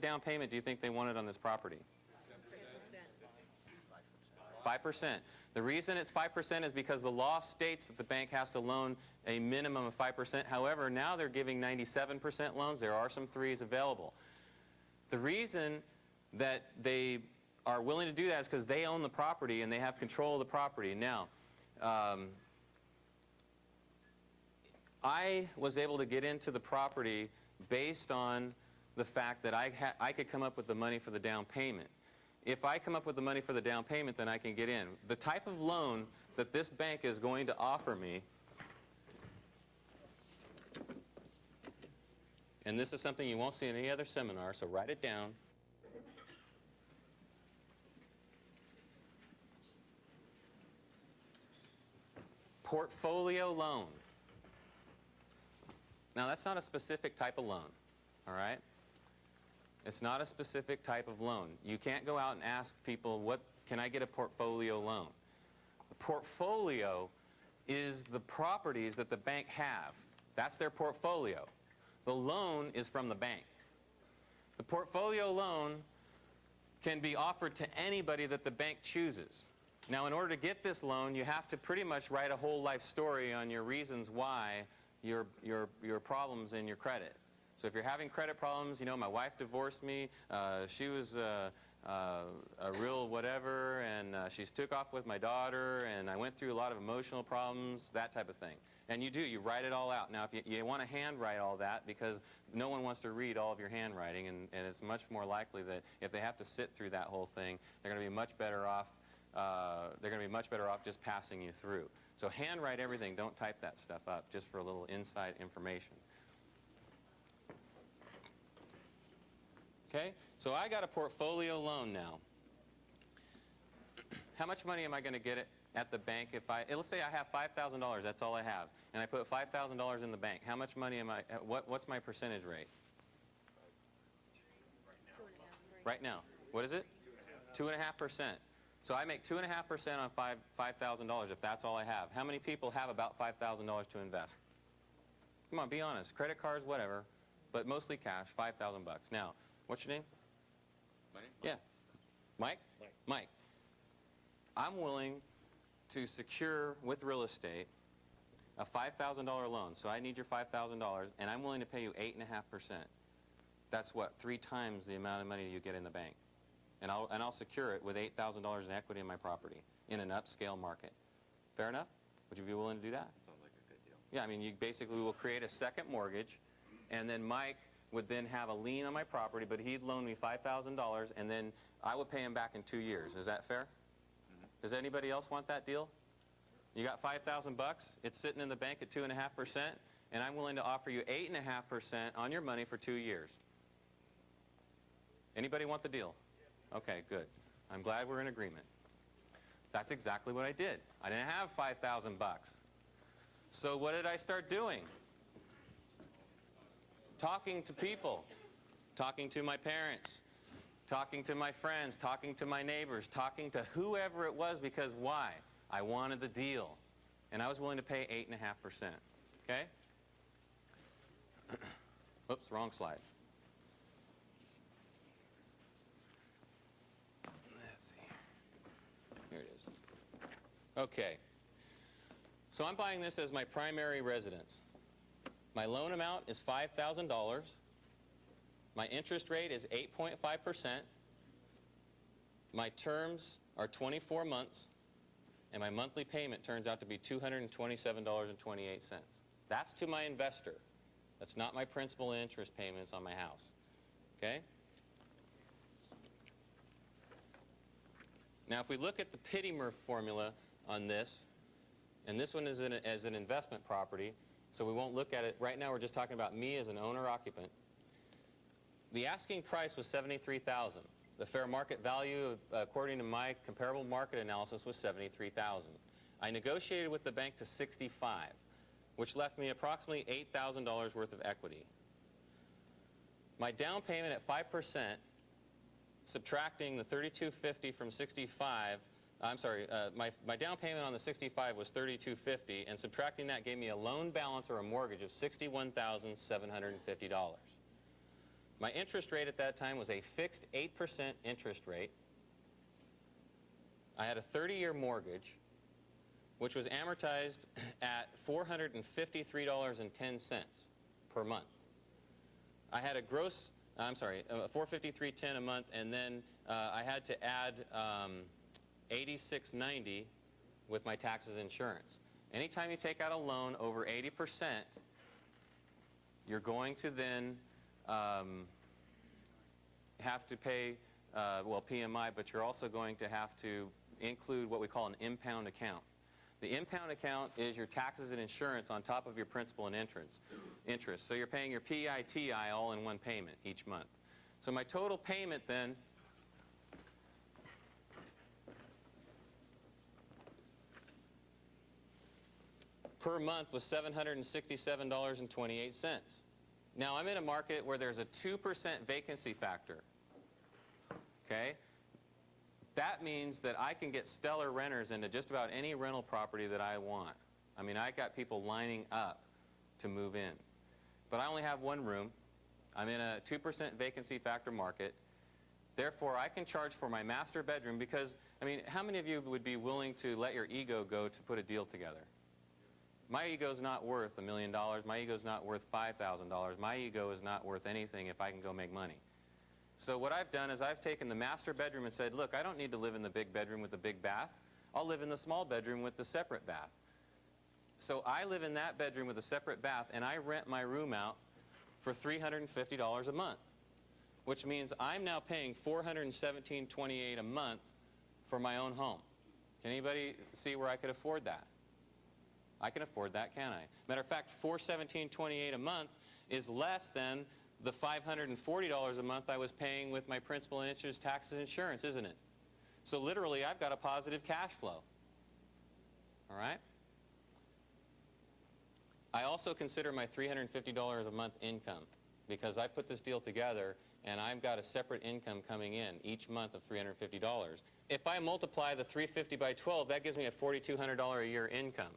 down payment do you think they wanted on this property? 5%. The reason it's 5% is because the law states that the bank has to loan a minimum of 5%. However, now they're giving 97% loans. There are some 3s available. The reason that they are willing to do that is because they own the property and they have control of the property. Now, I was able to get into the property based on the fact that I could come up with the money for the down payment. If I come up with the money for the down payment, then I can get in. The type of loan that this bank is going to offer me, and this is something you won't see in any other seminar, so write it down. Portfolio loan. Now, that's not a specific type of loan, all right? It's not a specific type of loan. You can't go out and ask people, what can I get a portfolio loan? The portfolio is the properties that the bank have. That's their portfolio. The loan is from the bank. The portfolio loan can be offered to anybody that the bank chooses. Now, in order to get this loan, you have to pretty much write a whole life story on your reasons why your problems in your credit. So if you're having credit problems, you know, my wife divorced me, she was a real whatever, and she took off with my daughter, and I went through a lot of emotional problems, that type of thing. And you write it all out. Now, if you want to handwrite all that, because no one wants to read all of your handwriting, and it's much more likely that if they have to sit through that whole thing, they're going to be much better off. They're going to be much better off just passing you through. So handwrite everything. Don't type that stuff up, just for a little inside information. Okay, so I got a portfolio loan now. How much money am I going to get at the bank if let's say I have $5,000, that's all I have, and I put $5,000 in the bank. How much money am I, what's my percentage rate? Right now. What is it? 2.5%. So I make 2.5% on $5,000 if that's all I have. How many people have about $5,000 to invest? Come on, be honest. Credit cards, whatever, but mostly cash, $5,000 bucks. Now, what's your name? My name? Yeah. Mike? Mike. Mike. I'm willing to secure with real estate a $5,000 loan. So I need your $5,000, and I'm willing to pay you 8.5%. That's what, 3 times the amount of money you get in the bank. And I'll secure it with $8,000 in equity in my property in an upscale market. Fair enough? Would you be willing to do that? Sounds like a good deal. Yeah, I mean, you basically will create a second mortgage, and then Mike would then have a lien on my property, but he'd loan me $5,000, and then I would pay him back in 2 years. Is that fair? Mm-hmm. Does anybody else want that deal? You got $5,000 bucks, it's sitting in the bank at 2.5%, and I'm willing to offer you 8.5% on your money for 2 years. Anybody want the deal? Okay, good. I'm glad we're in agreement. That's exactly what I did. I didn't have 5,000 bucks. So what did I start doing? Talking to people, talking to my parents, talking to my friends, talking to my neighbors, talking to whoever it was, because why? I wanted the deal. And I was willing to pay 8.5%. Okay? Oops, wrong slide. Let's see. Here it is. Okay. So I'm buying this as my primary residence. My loan amount is $5,000. My interest rate is 8.5%. My terms are 24 months. And my monthly payment turns out to be $227.28. That's to my investor. That's not my principal and interest payments on my house. Okay? Now, if we look at the Pittimer formula on this, and this one is as an investment property, so we won't look at it. Right now, we're just talking about me as an owner-occupant. The asking price was $73,000. The fair market value, according to my comparable market analysis, was $73,000. I negotiated with the bank to $65,000, which left me approximately $8,000 worth of equity. My down payment at 5%, subtracting the $3,250 from 65, I'm sorry, my down payment on the 65 was $3,250, and subtracting that gave me a loan balance or a mortgage of $61,750. My interest rate at that time was a fixed 8% interest rate. I had a 30-year mortgage, which was amortized at $453.10 per month. I had a gross, $453.10 a month, and then I had to add $86.90 with my taxes and insurance. Anytime you take out a loan over 80%, you're going to then have to pay, well, PMI, but you're also going to have to include what we call an impound account. The impound account is your taxes and insurance on top of your principal and interest. So you're paying your PITI all in one payment each month. So my total payment then per month was $767.28. Now I'm in a market where there's a 2% vacancy factor. Okay? That means that I can get stellar renters into just about any rental property that I want. I mean, I got people lining up to move in. But I only have one room. I'm in a 2% vacancy factor market. Therefore, I can charge for my master bedroom because, I mean, how many of you would be willing to let your ego go to put a deal together? My ego's not worth $1 million. My ego's not worth $5,000. My ego is not worth anything if I can go make money. So what I've done is I've taken the master bedroom and said, look, I don't need to live in the big bedroom with the big bath. I'll live in the small bedroom with the separate bath. So I live in that bedroom with a separate bath, and I rent my room out for $350 a month, which means I'm now paying $417.28 a month for my own home. Can anybody see where I could afford that? I can afford that, can't I? Matter of fact, $417.28 a month is less than the $540 a month I was paying with my principal and interest, taxes, and insurance, isn't it? So literally, I've got a positive cash flow. All right? I also consider my $350 a month income because I put this deal together and I've got a separate income coming in each month of $350. If I multiply the $350 by 12, that gives me a $4,200 a year income.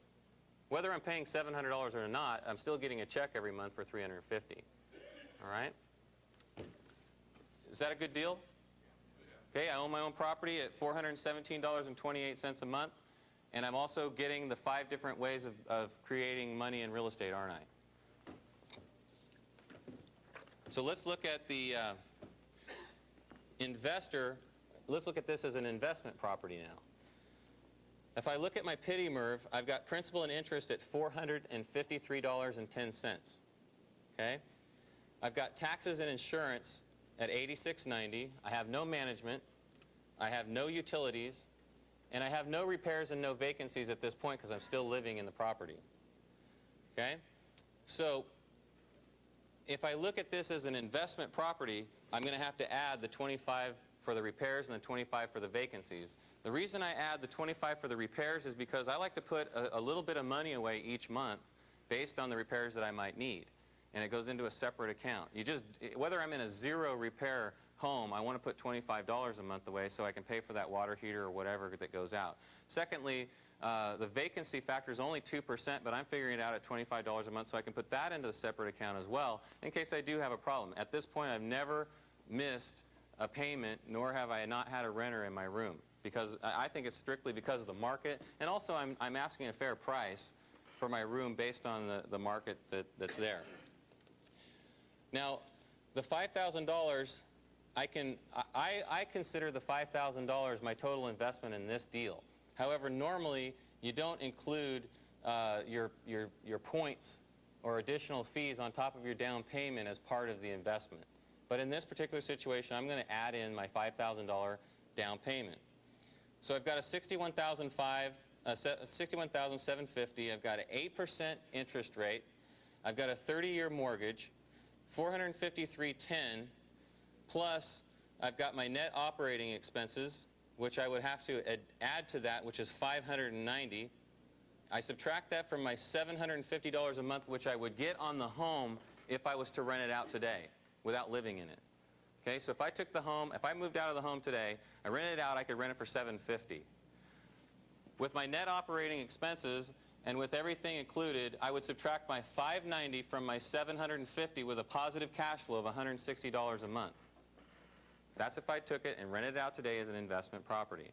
Whether I'm paying $700 or not, I'm still getting a check every month for $350. All right? Is that a good deal? Okay, I own my own property at $417.28 a month, and I'm also getting the 5 different ways of creating money in real estate, aren't I? So let's look at the investor. Let's look at this as an investment property now. If I look at my pity MERV, I've got principal and interest at $453.10. Okay? I've got taxes and insurance at $86.90. I have no management. I have no utilities. And I have no repairs and no vacancies at this point because I'm still living in the property. Okay? So if I look at this as an investment property, I'm going to have to add the 25 for the repairs and the 25 for the vacancies. The reason I add the 25 for the repairs is because I like to put a little bit of money away each month based on the repairs that I might need. And it goes into a separate account. Whether I'm in a 0 repair home, I want to put $25 a month away so I can pay for that water heater or whatever that goes out. Secondly, the vacancy factor is only 2%, but I'm figuring it out at $25 a month so I can put that into the separate account as well in case I do have a problem. At this point, I've never missed a payment, nor have I not had a renter in my room, because I think it's strictly because of the market, and also I'm asking a fair price for my room based on the market that's there. Now, the $5,000, I consider the $5,000 my total investment in this deal. However, normally you don't include your points or additional fees on top of your down payment as part of the investment. But in this particular situation, I'm going to add in my $5,000 down payment. So I've got a $61,750. I've got an 8% interest rate. I've got a 30-year mortgage, $453.10, plus I've got my net operating expenses, which I would have to add to that, which is $590. I subtract that from my $750 a month, which I would get on the home if I was to rent it out today without living in it. Okay, so if I took the home, if I moved out of the home today, I rented it out, I could rent it for $750. With my net operating expenses and with everything included, I would subtract my $590 from my $750 with a positive cash flow of $160 a month. That's if I took it and rented it out today as an investment property.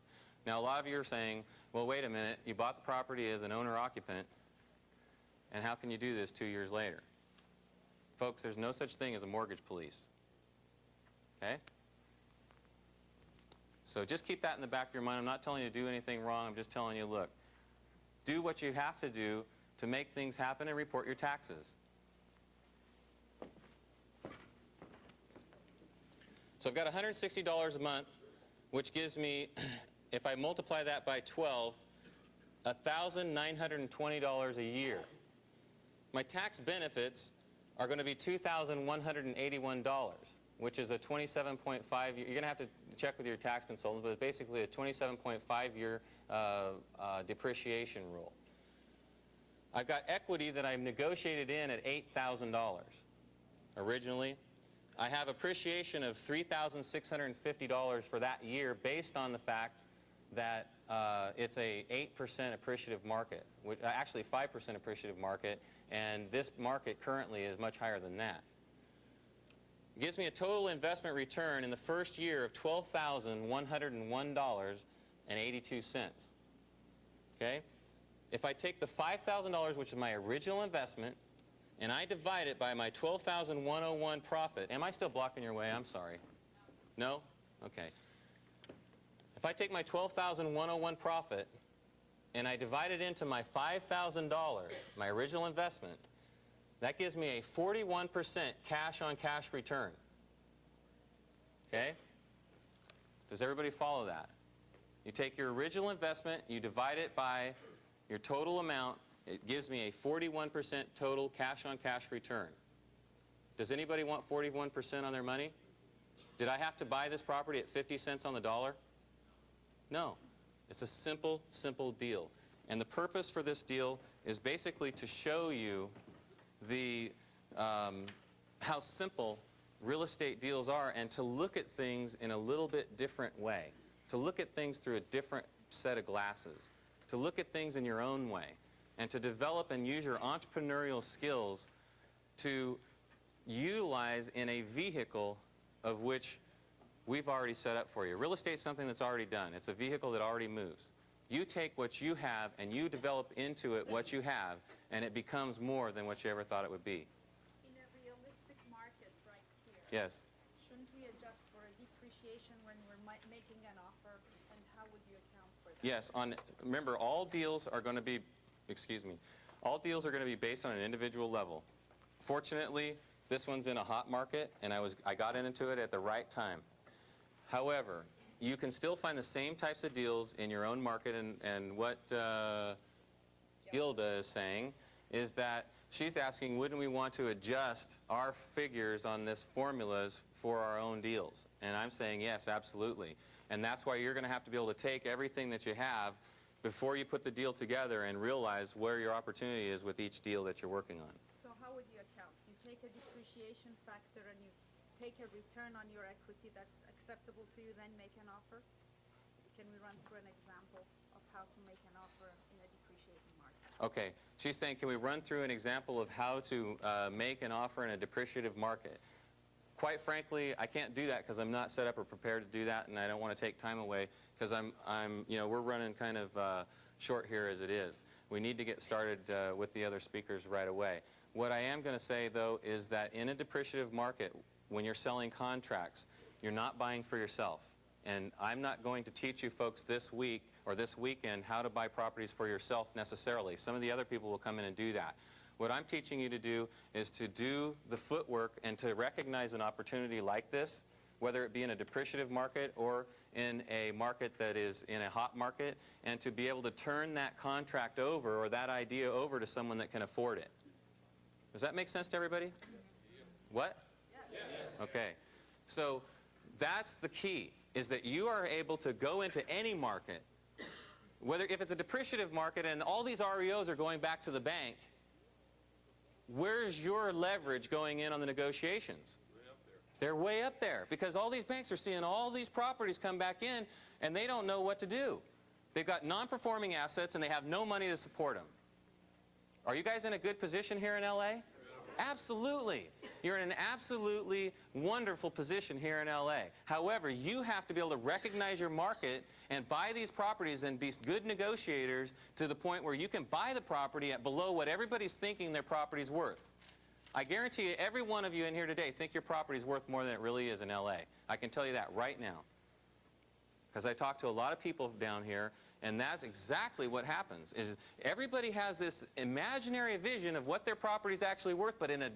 Now, a lot of you are saying, well, wait a minute, you bought the property as an owner-occupant, and how can you do this 2 years later? Folks, there's no such thing as a mortgage police. Okay? So just keep that in the back of your mind. I'm not telling you to do anything wrong. I'm just telling you, look, do what you have to do to make things happen and report your taxes. So I've got $160 a month, which gives me, if I multiply that by 12, $1,920 a year. My tax benefits are going to be $2,181, which is a 27.5 year. You're going to have to check with your tax consultants, but it's basically a 27.5-year depreciation rule. I've got equity that I've negotiated in at $8,000 originally. I have appreciation of $3,650 for that year based on the fact that it's a 8% appreciative market, which actually 5% appreciative market, and this market currently is much higher than that. It gives me a total investment return in the first year of $12,101.82. Okay? If I take the $5,000, which is my original investment, and I divide it by my $12,101 profit. Am I still blocking your way? I'm sorry. No? Okay. If I take my $12,101 profit and I divide it into my $5,000, my original investment, that gives me a 41% cash-on-cash return. Okay? Does everybody follow that? You take your original investment, you divide it by your total amount, it gives me a 41% total cash-on-cash return. Does anybody want 41% on their money? Did I have to buy this property at 50 cents on the dollar? No. It's a simple, simple deal. And the purpose for this deal is basically to show you the how simple real estate deals are, and to look at things in a little bit different way, to look at things through a different set of glasses, to look at things in your own way, and to develop and use your entrepreneurial skills to utilize in a vehicle of which we've already set up for you. Real estate is something that's already done. It's a vehicle that already moves. You take what you have and you develop into it what you have, and it becomes more than what you ever thought it would be. In a realistic market right here, Yes. shouldn't we adjust for a depreciation when we're making an offer, and how would you account for that? Yes. Remember, all deals are going to be, all deals are going to be based on an individual level. Fortunately, this one's in a hot market, and I got into it at the right time. However, you can still find the same types of deals in your own market, and what Gilda is saying is that she's asking, wouldn't we want to adjust our figures on this formulas for our own deals? And I'm saying yes, absolutely. And that's why you're going to have to be able to take everything that you have before you put the deal together and realize where your opportunity is with each deal that you're working on. So how would you account? You take a depreciation factor and you take a return on your equity that's acceptable to you, then make an offer? Can we run through an example of how to make an offer in a depreciating market? Okay. She's saying, can we run through an example of how to make an offer in a depreciative market? Quite frankly, I can't do that because I'm not set up or prepared to do that, and I don't want to take time away because we're running kind of short here as it is. We need to get started with the other speakers right away. What I am going to say, though, is that in a depreciative market, when you're selling contracts, you're not buying for yourself. And I'm not going to teach you folks this week or this weekend how to buy properties for yourself necessarily. Some of the other people will come in and do that. What I'm teaching you to do is to do the footwork and to recognize an opportunity like this, whether it be in a depreciative market or in a market that is in a hot market, and to be able to turn that contract over or that idea over to someone that can afford it. Does that make sense to everybody? What? Yes. Okay. So that's the key, is that you are able to go into any market, whether if it's a depreciative market and all these REOs are going back to the bank, where's your leverage going in on the negotiations? Way up there. They're way up there because all these banks are seeing all these properties come back in and they don't know what to do. They've got non-performing assets and they have no money to support them. Are you guys in a good position here in LA? Absolutely. You're in an absolutely wonderful position here in LA. However, you have to be able to recognize your market and buy these properties and be good negotiators to the point where you can buy the property at below what everybody's thinking their property's worth. I guarantee you, every one of you in here today think your property's worth more than it really is in LA. I can tell you that right now. Because I talk to a lot of people down here, and that's exactly what happens. Is everybody has this imaginary vision of what their property's actually worth, but in a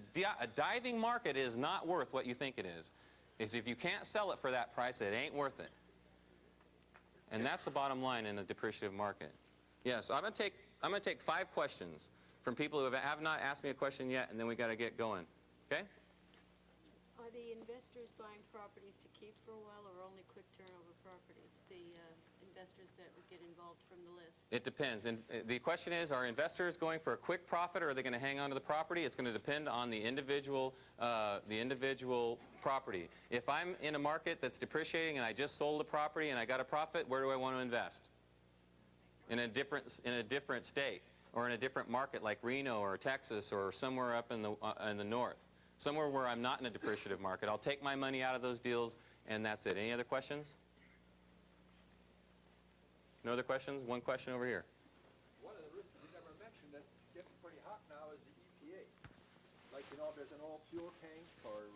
diving market, it is not worth what you think it is. If you can't sell it for that price, it ain't worth it. And that's the bottom line in a depreciative market. Yes, I'm going to take 5 questions from people who have not asked me a question yet, and then we got to get going. Okay? Are the investors buying properties to keep for a while, or only quick turnover properties? The investors that would get involved from the list. It depends. And the question is, are investors going for a quick profit, or are they going to hang on to the property? It's going to depend on the individual property. If I'm in a market that's depreciating and I just sold a property and I got a profit, where do I want to invest? In a different state, or in a different market like Reno or Texas or somewhere up in the north. Somewhere where I'm not in a depreciative market. I'll take my money out of those deals, and that's it. Any other questions? No other questions? One question over here. One of the risks you never mentioned that's getting pretty hot now is the EPA. Like, you know, if there's an old fuel tank or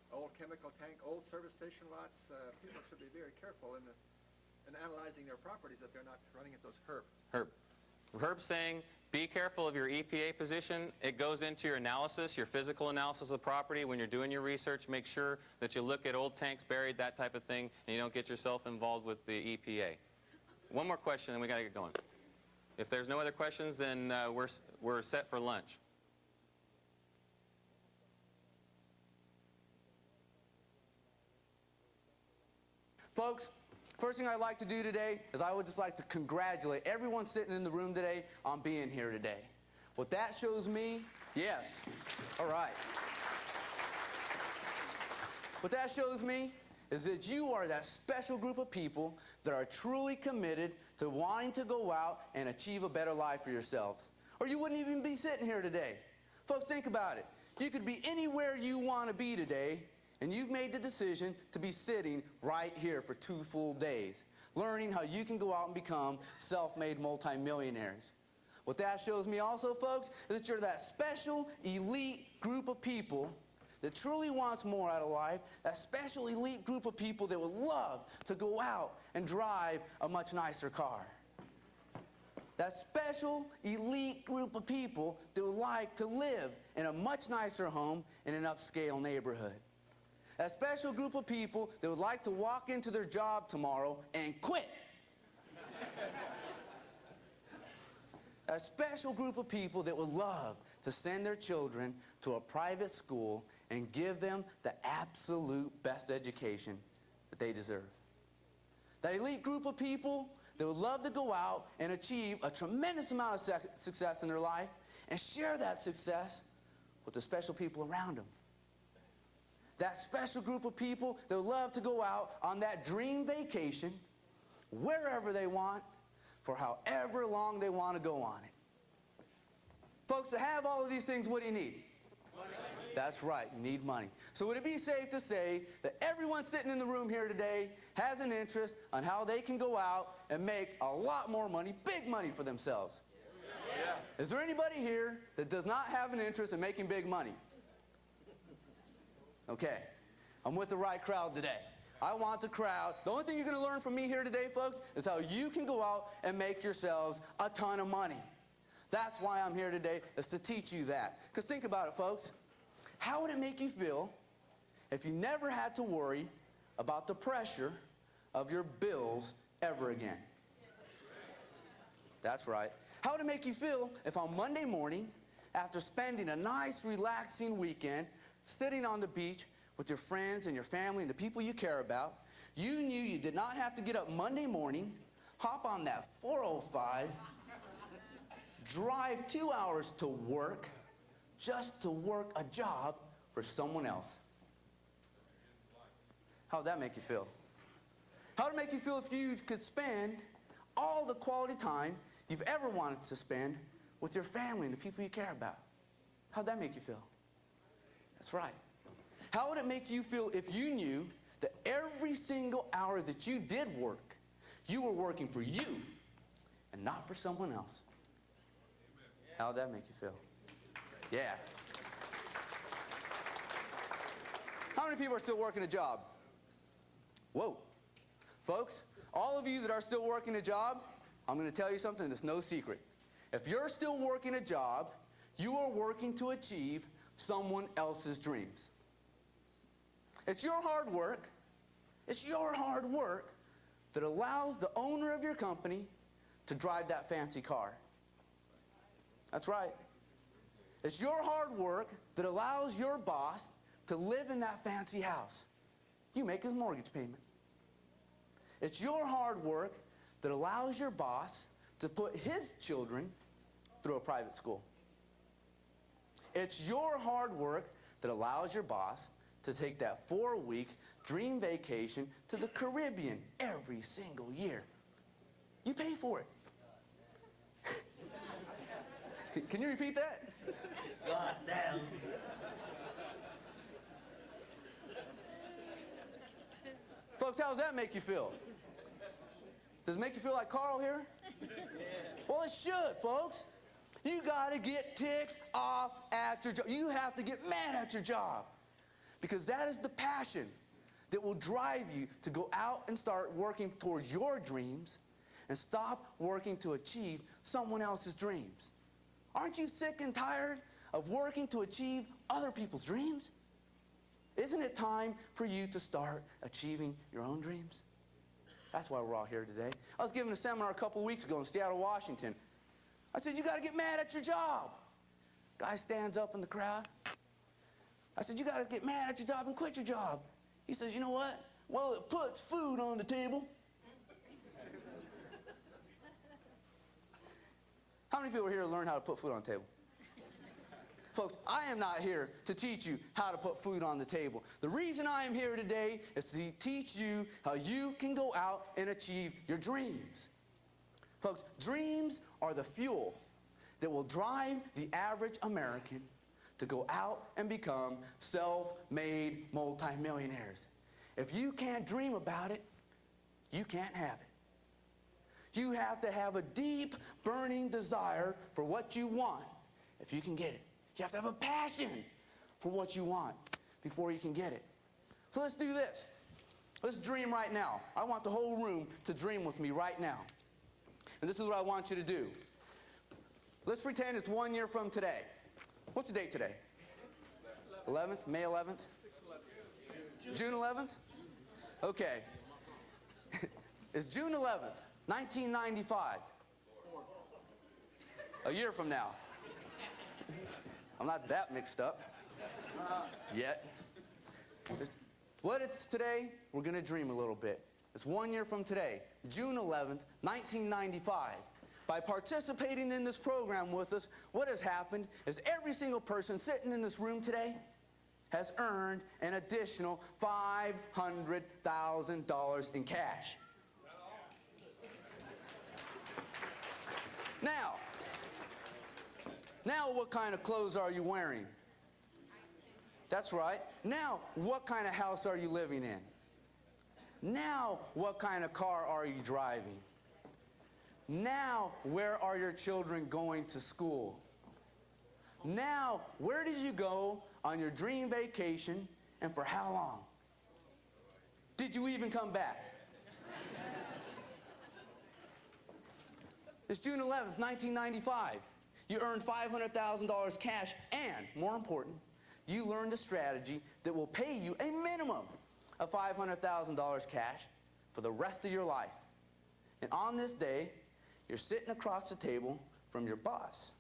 old chemical tank, old service station lots, people should be very careful in analyzing their properties that they're not running into those Herb's saying, be careful of your EPA position. It goes into your analysis, your physical analysis of the property. When you're doing your research, make sure that you look at old tanks buried, that type of thing, and you don't get yourself involved with the EPA. One more question, and we got to get going. If there's no other questions, then we're set for lunch. Folks, first thing I'd like to do today is I would just like to congratulate everyone sitting in the room today on being here today. What that shows me, yes, all right. What that shows me is that you are that special group of people that are truly committed to wanting to go out and achieve a better life for yourselves. Or you wouldn't even be sitting here today. Folks, think about it. You could be anywhere you want to be today, and you've made the decision to be sitting right here for 2 full days, learning how you can go out and become self-made multimillionaires. What that shows me also, folks, is that you're that special, elite group of people that truly wants more out of life, that special, elite group of people that would love to go out and drive a much nicer car. That special, elite group of people that would like to live in a much nicer home in an upscale neighborhood. That special group of people that would like to walk into their job tomorrow and quit. A special group of people that would love to send their children to a private school and give them the absolute best education that they deserve. That elite group of people that would love to go out and achieve a tremendous amount of success in their life and share that success with the special people around them. That special group of people that would love to go out on that dream vacation wherever they want for however long they want to go on it. Folks, to have all of these things, what do you need? Money. That's right, you need money. So would it be safe to say that everyone sitting in the room here today has an interest on how they can go out and make a lot more money, big money for themselves? Yeah. Is there anybody here that does not have an interest in making big money? Okay, I'm with the right crowd today. I want the crowd. The only thing you're going to learn from me here today, folks, is how you can go out and make yourselves a ton of money. That's why I'm here today, is to teach you that. Because think about it, folks. How would it make you feel if you never had to worry about the pressure of your bills ever again? That's right. How would it make you feel if on Monday morning, after spending a nice, relaxing weekend, sitting on the beach with your friends and your family and the people you care about, you knew you did not have to get up Monday morning, hop on that 405, drive 2 hours to work, just to work a job for someone else? How would that make you feel? How would it make you feel if you could spend all the quality time you've ever wanted to spend with your family and the people you care about. How'd that make you feel? That's right. How would it make you feel if you knew that every single hour that you did work, you were working for you and not for someone else? How'd that make you feel? Yeah. How many people are still working a job? Whoa. Folks, all of you that are still working a job, I'm going to tell you something that's no secret. If you're still working a job, you are working to achieve someone else's dreams. It's your hard work that allows the owner of your company to drive that fancy car. That's right. It's your hard work that allows your boss to live in that fancy house. You make his mortgage payment. It's your hard work that allows your boss to put his children through a private school. It's your hard work that allows your boss to take that 4-week dream vacation to the Caribbean every single year. You pay for it. Can you repeat that? God damn. Folks, how does that make you feel? Does it make you feel like Carl here? Well, it should, folks. You got to get ticked off at your job. You have to get mad at your job. Because that is the passion that will drive you to go out and start working towards your dreams and stop working to achieve someone else's dreams. Aren't you sick and tired of working to achieve other people's dreams? Isn't it time for you to start achieving your own dreams? That's why we're all here today. I was giving a seminar a couple weeks ago in Seattle, Washington. I said, you got to get mad at your job. Guy stands up in the crowd. I said, you got to get mad at your job and quit your job. He says, you know what? Well, it puts food on the table. How many people are here to learn how to put food on the table? Folks, I am not here to teach you how to put food on the table. The reason I am here today is to teach you how you can go out and achieve your dreams. Folks, dreams are the fuel that will drive the average American to go out and become self-made multimillionaires. If you can't dream about it, you can't have it. You have to have a deep, burning desire for what you want if you can get it. You have to have a passion for what you want before you can get it. So let's do this. Let's dream right now. I want the whole room to dream with me right now. And this is what I want you to do. Let's pretend it's 1 year from today. What's the date today? 11th? May 11th? June 11th? Okay. It's June 11th, 1995. A year from now. I'm not that mixed up yet. What it's today, we're going to dream a little bit. It's 1 year from today, June 11th, 1995. By participating in this program with us, what has happened is every single person sitting in this room today has earned an additional $500,000 in cash. Now what kind of clothes are you wearing? That's right. Now, what kind of house are you living in? Now, what kind of car are you driving? Now, where are your children going to school? Now, where did you go on your dream vacation and for how long? Did you even come back? It's June 11th, 1995. You earned $500,000 cash and, more important, you learned a strategy that will pay you a minimum of $500,000 cash for the rest of your life. And on this day, you're sitting across the table from your boss.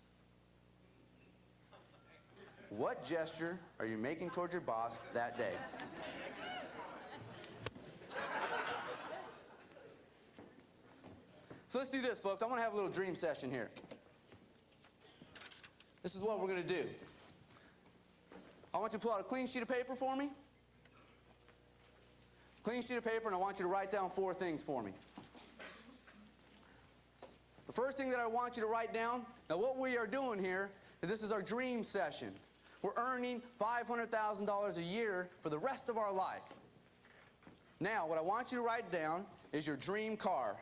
What gesture are you making towards your boss that day? So let's do this, folks. I'm going to have a little dream session here. This is what we're going to do. I want you to pull out a clean sheet of paper for me. Clean sheet of paper, and I want you to write down 4 things for me. The first thing that I want you to write down, now what we are doing here, is this is our dream session. We're earning $500,000 a year for the rest of our life. Now, what I want you to write down is your dream car.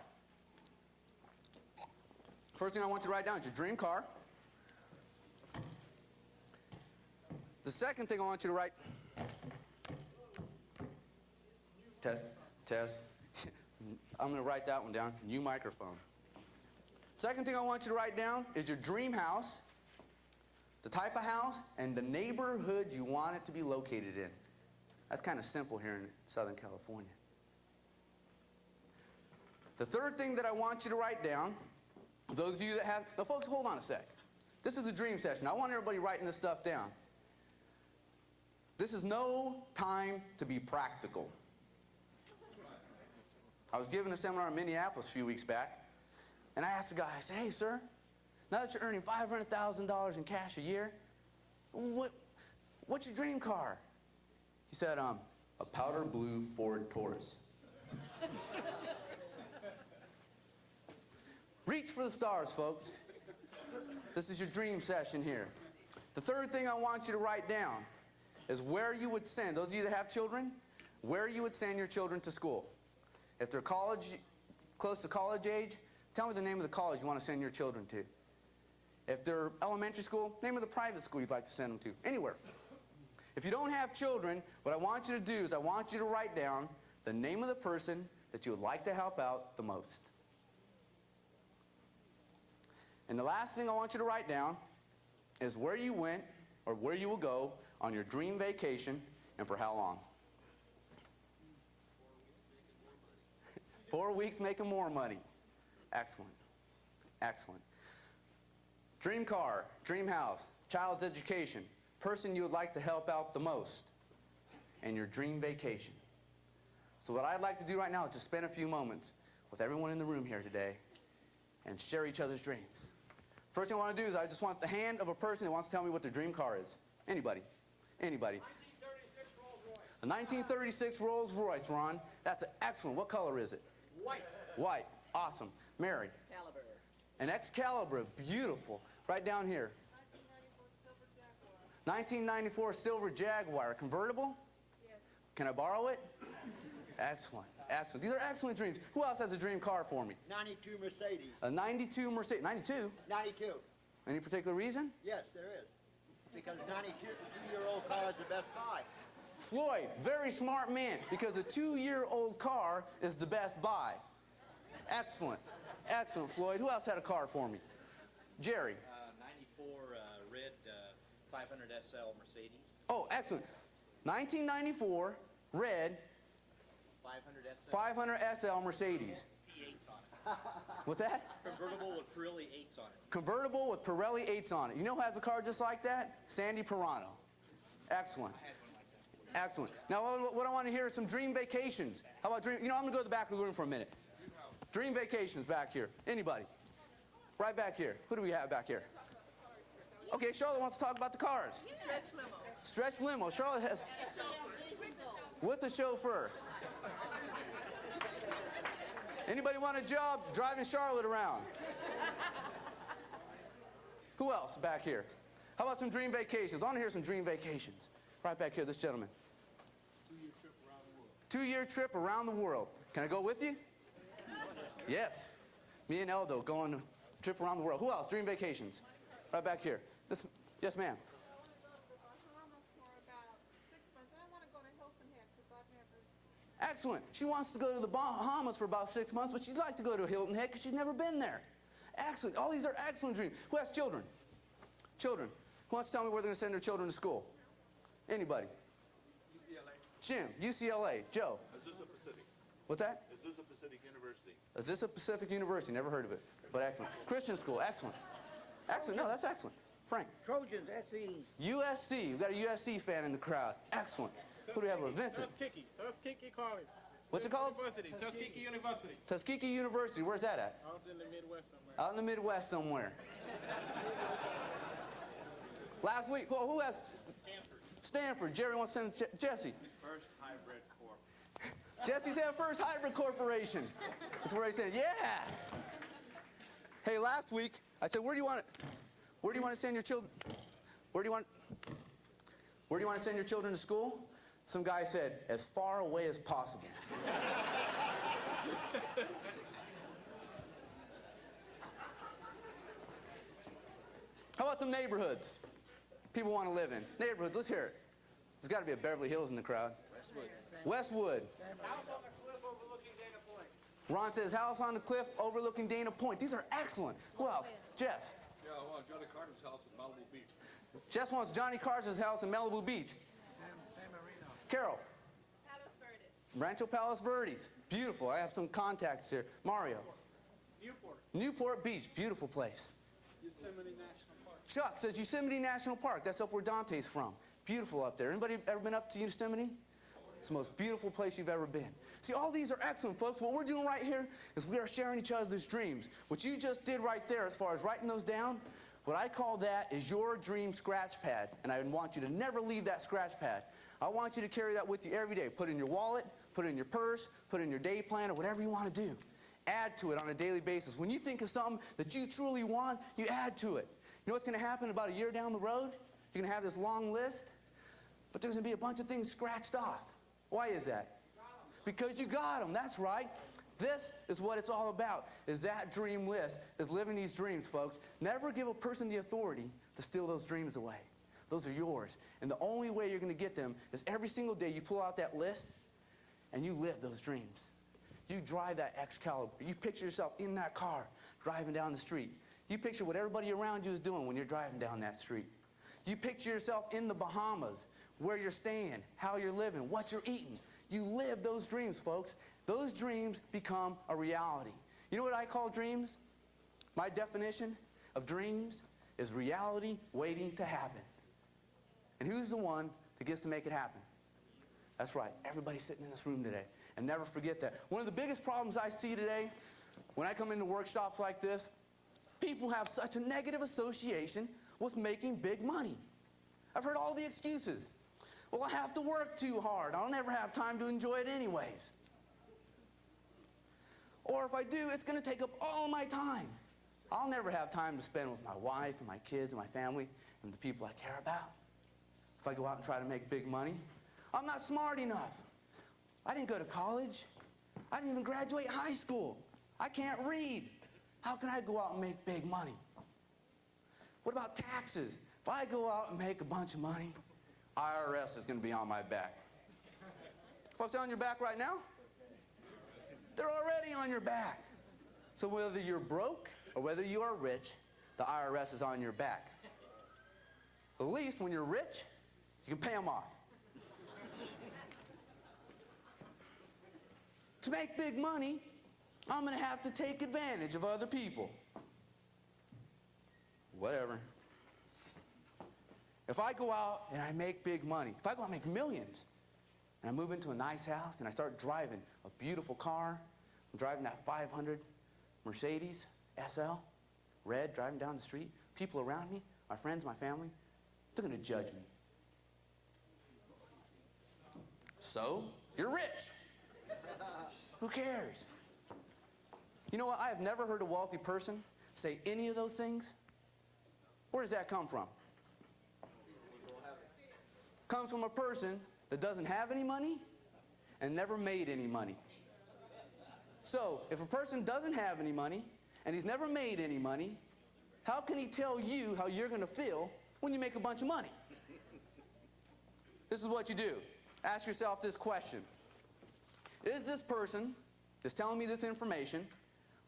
First thing I want you to write down is your dream car. The second thing I want you to write... Test. I'm going to write that one down. New microphone. Second thing I want you to write down is your dream house, the type of house, and the neighborhood you want it to be located in. That's kind of simple here in Southern California. The third thing that I want you to write down, those of you that have... Now, folks, hold on a sec. This is the dream session. I want everybody writing this stuff down. This is no time to be practical. I was giving a seminar in Minneapolis a few weeks back, and I asked the guy, I said, hey, sir, now that you're earning $500,000 in cash a year, what's your dream car? He said, a powder blue Ford Taurus. Reach for the stars, folks. This is your dream session here. The third thing I want you to write down is where you would send, those of you that have children, where you would send your children to school. If they're close to college age, tell me the name of the college you want to send your children to. If they're elementary school, name of the private school you'd like to send them to. Anywhere. If you don't have children, what I want you to do is I want you to write down the name of the person that you would like to help out the most. And the last thing I want you to write down is where you went or where you will go on your dream vacation and for how long. 4 weeks making more money. Excellent. Excellent. Dream car, dream house, child's education, person you would like to help out the most, and your dream vacation. So what I'd like to do right now is just spend a few moments with everyone in the room here today and share each other's dreams. First thing I want to do is I just want the hand of a person that wants to tell me what their dream car is. Anybody? Anybody? 1936 Rolls Royce, Ron. That's excellent. What color is it? White. White. Awesome. Mary? Caliber. An Excalibur. Beautiful. Right down here. 1994 Silver Jaguar. Convertible? Yes. Can I borrow it? Excellent. Excellent. These are excellent dreams. Who else has a dream car for me? 92 Mercedes. A 92 Mercedes. 92? 92. Any particular reason? Yes, there is. Because 92-year-old car is the best buy. Floyd, very smart man, because a 2-year-old car is the best buy. Excellent. Excellent, Floyd. Who else had a car for me? Jerry. 94 red 500 SL Mercedes. Oh, excellent. 1994 red 500 SL. 500 SL Mercedes. P8s on it. What's that? Convertible with Pirelli 8s on it. Convertible with Pirelli 8s on it. You know who has a car just like that? Dante Perano. Excellent. I had one like that. Excellent. Now, what I want to hear is some dream vacations. How about dream? You know, I'm going to go to the back of the room for a minute. Dream vacations back here. Anybody? Right back here. Who do we have back here? Okay, Charlotte wants to talk about the cars. Stretch limo. Stretch limo. Charlotte has... With the chauffeur. Anybody want a job driving Charlotte around? Who else back here? How about some dream vacations? I want to hear some dream vacations. Right back here, this gentleman. 2-year trip around the world. 2-year trip around the world. Can I go with you? Yes. Me and Eldo go on a trip around the world. Who else? Dream vacations. Right back here. Yes, ma'am. I want to go to the Bahamas for about 6 months. I want to go to Hilton Head because I've never... Excellent. She wants to go to the Bahamas for about 6 months, but she'd like to go to Hilton Head because she's never been there. Excellent. All these are excellent dreams. Who has children? Children. Who wants to tell me where they're going to send their children to school? Anybody? UCLA. Jim, UCLA. Joe. Azusa Pacific. What's that? Azusa Pacific University. Azusa Pacific University. Never heard of it, but excellent. Christian school. Excellent. Excellent. No, that's excellent. Frank. Trojans, SE. USC. We've got a USC fan in the crowd. Excellent. Who do we have? Vincent. Tuskegee College. What's it called? University. Tuskegee University. Tuskegee University. Where's that at? Out in the Midwest somewhere. Out in the Midwest somewhere. Last week, who has? Stanford. Stanford. Jerry wants to send Jesse. First Hybrid Corp. Jesse's had First Hybrid Corporation. That's where he's saying, yeah. Hey, last week, I said, where do you want to send your children? Where do you want to send your children to school? Some guy said, as far away as possible. How about some neighborhoods people want to live in? Neighborhoods, let's hear it. There's got to be a Beverly Hills in the crowd. Westwood. House on the cliff overlooking Dana Point. Ron says, house on the cliff overlooking Dana Point. These are excellent. Who else? Jess. Yeah, I want Johnny Carter's house in Malibu Beach. Jess wants Johnny Carson's house in Malibu Beach. San Marino. Carol. Palos Verdes. Rancho Palos Verdes. Beautiful. I have some contacts here. Mario. Newport. Newport Beach. Beautiful place. Yosemite National Park. Chuck says Yosemite National Park. That's up where Dante's from. Beautiful up there. Anybody ever been up to Yosemite? It's the most beautiful place you've ever been. See, all these are excellent, folks. What we're doing right here is we are sharing each other's dreams. What you just did right there as far as writing those down, what I call that is your dream scratch pad. And I want you to never leave that scratch pad. I want you to carry that with you every day. Put it in your wallet, put it in your purse, put it in your day plan, or whatever you want to do. Add to it on a daily basis. When you think of something that you truly want, you add to it. You know what's going to happen about a year down the road? You're going to have this long list, but there's going to be a bunch of things scratched off. Why is that? Because you got them. That's right. This is what it's all about, is that dream list, is living these dreams, folks. Never give a person the authority to steal those dreams away. Those are yours. And the only way you're going to get them is every single day you pull out that list and you live those dreams. You drive that Excalibur. You picture yourself in that car driving down the street. You picture what everybody around you is doing when you're driving down that street. You picture yourself in the Bahamas, where you're staying, how you're living, what you're eating. You live those dreams, folks. Those dreams become a reality. You know what I call dreams? My definition of dreams is reality waiting to happen. And who's the one that gets to make it happen? That's right, everybody sitting in this room today. And never forget that. One of the biggest problems I see today, when I come into workshops like this, people have such a negative association with making big money. I've heard all the excuses. Well, I have to work too hard. I'll never have time to enjoy it anyways. Or if I do, it's going to take up all of my time. I'll never have time to spend with my wife and my kids and my family and the people I care about. If I go out and try to make big money, I'm not smart enough. I didn't go to college. I didn't even graduate high school. I can't read. How can I go out and make big money? What about taxes? If I go out and make a bunch of money, IRS is going to be on my back. Folks on your back right now? They're already on your back. So whether you're broke or whether you are rich, the IRS is on your back. At least when you're rich, you can pay them off. To make big money, I'm going to have to take advantage of other people. Whatever. If I go out and I make big money, if I go out and make millions, and I move into a nice house and I start driving a beautiful car, I'm driving that 500 Mercedes SL, red, driving down the street, people around me, my friends, my family, they're going to judge me. So, you're rich. Who cares? You know what? I have never heard a wealthy person say any of those things. Where does that come from? Comes from a person that doesn't have any money and never made any money. So, if a person doesn't have any money and he's never made any money, how can he tell you how you're going to feel when you make a bunch of money? This is what you do. Ask yourself this question. Is this person that's telling me this information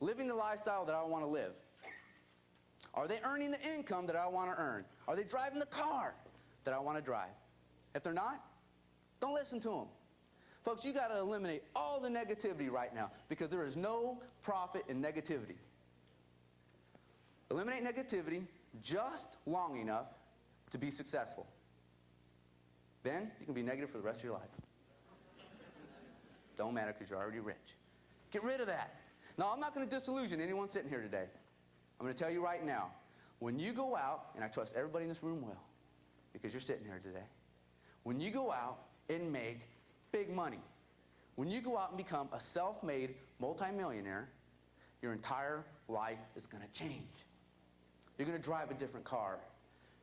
living the lifestyle that I want to live? Are they earning the income that I want to earn? Are they driving the car that I want to drive? If they're not, don't listen to them. Folks, you got to eliminate all the negativity right now because there is no profit in negativity. Eliminate negativity just long enough to be successful. Then you can be negative for the rest of your life. Don't matter because you're already rich. Get rid of that. Now, I'm not going to disillusion anyone sitting here today. I'm going to tell you right now, when you go out, and I trust everybody in this room will, because you're sitting here today, when you go out and make big money, when you go out and become a self-made multimillionaire, your entire life is going to change. You're going to drive a different car.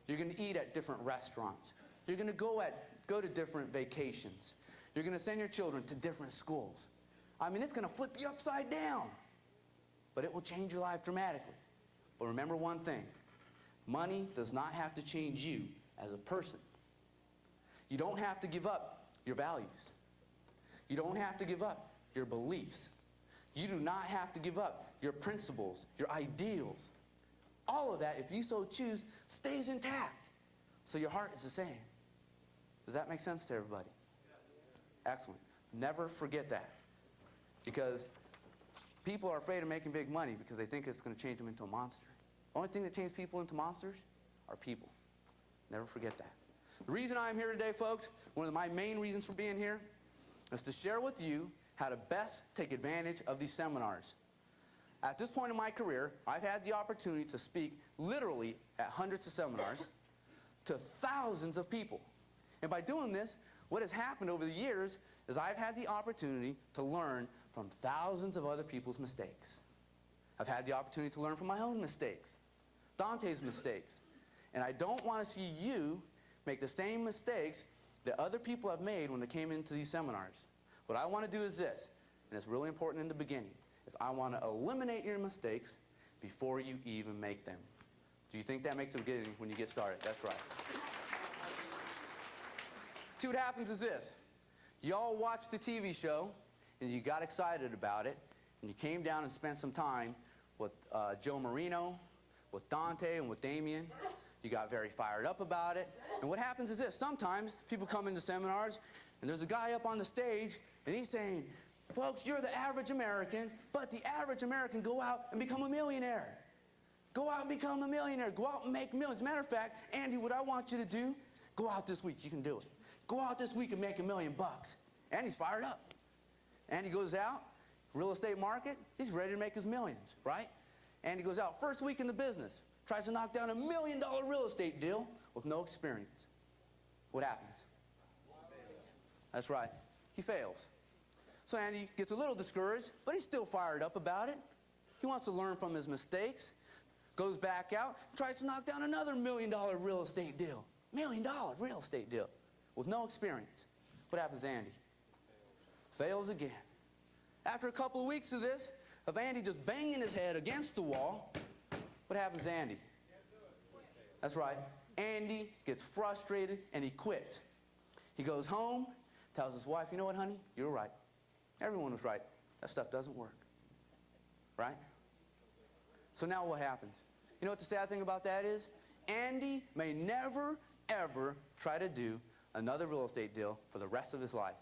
You're going to eat at different restaurants. You're going to go to different vacations. You're going to send your children to different schools. I mean, it's going to flip you upside down. But it will change your life dramatically. But remember one thing. Money does not have to change you as a person. You don't have to give up your values. You don't have to give up your beliefs. You do not have to give up your principles, your ideals. All of that, if you so choose, stays intact. So your heart is the same. Does that make sense to everybody? Excellent. Never forget that. Because people are afraid of making big money because they think it's going to change them into a monster. The only thing that changes people into monsters are people. Never forget that. The reason I'm here today, folks, one of my main reasons for being here, is to share with you how to best take advantage of these seminars. At this point in my career, I've had the opportunity to speak literally at hundreds of seminars to thousands of people. And by doing this, what has happened over the years is I've had the opportunity to learn from thousands of other people's mistakes. I've had the opportunity to learn from my own mistakes, Dante's mistakes. And I don't want to see you make the same mistakes that other people have made when they came into these seminars. What I want to do is this, and it's really important in the beginning, is I want to eliminate your mistakes before you even make them. Do you think that makes them good when you get started? That's right. See, what happens is this. You all watched the TV show, and you got excited about it, and you came down and spent some time with Joe Marino, with Dante, and with Damien. You got very fired up about it. And what happens is this. Sometimes people come into seminars, and there's a guy up on the stage, and he's saying, folks, you're the average American, but the average American go out and become a millionaire. Go out and become a millionaire. Go out and make millions. Matter of fact, Andy, what I want you to do, go out this week. You can do it. Go out this week and make $1 million. Andy's fired up. Andy goes out, real estate market, he's ready to make his millions, right? Andy goes out first week in the business, tries to knock down $1 million real estate deal with no experience. What happens? That's right. He fails. So Andy gets a little discouraged, but he's still fired up about it. He wants to learn from his mistakes, goes back out, tries to knock down another $1 million real estate deal. $1 million real estate deal with no experience. What happens to Andy? Fails again. After a couple of weeks of this, of Andy just banging his head against the wall, what happens to Andy? That's right. Andy gets frustrated and he quits. He goes home, tells his wife, you know what, honey? You're right. Everyone was right. That stuff doesn't work. Right? So now what happens? You know what the sad thing about that is? Andy may never, ever try to do another real estate deal for the rest of his life.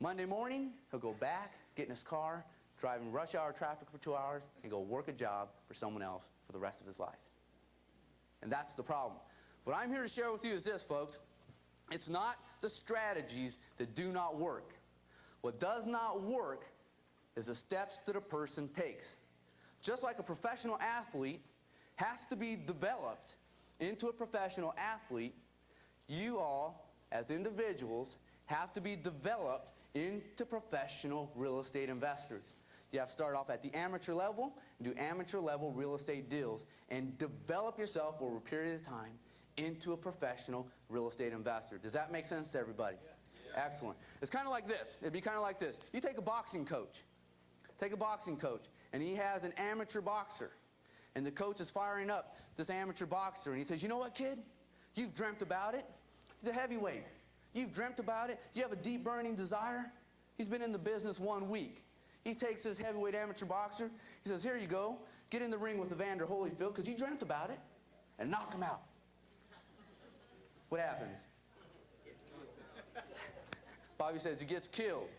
Monday morning, he'll go back, get in his car, drive in rush hour traffic for 2 hours, and go work a job for someone else for the rest of his life. And that's the problem. What I'm here to share with you is this, folks. It's not the strategies that do not work. What does not work is the steps that a person takes. Just like a professional athlete has to be developed into a professional athlete, you all, as individuals, have to be developed into professional real estate investors. You have to start off at the amateur level and do amateur level real estate deals and develop yourself over a period of time into a professional real estate investor. Does that make sense to everybody? Yeah. Excellent. It's kind of like this. It'd be kind of like this. You take a boxing coach. Take a boxing coach, and he has an amateur boxer. And the coach is firing up this amateur boxer, and he says, you know what, kid? You've dreamt about it. He's a heavyweight. You've dreamt about it. You have a deep burning desire. He's been in the business 1 week. He takes this heavyweight amateur boxer. He says, here you go. Get in the ring with Evander Holyfield because you dreamt about it. And knock him out. What happens? Bobby says he gets killed.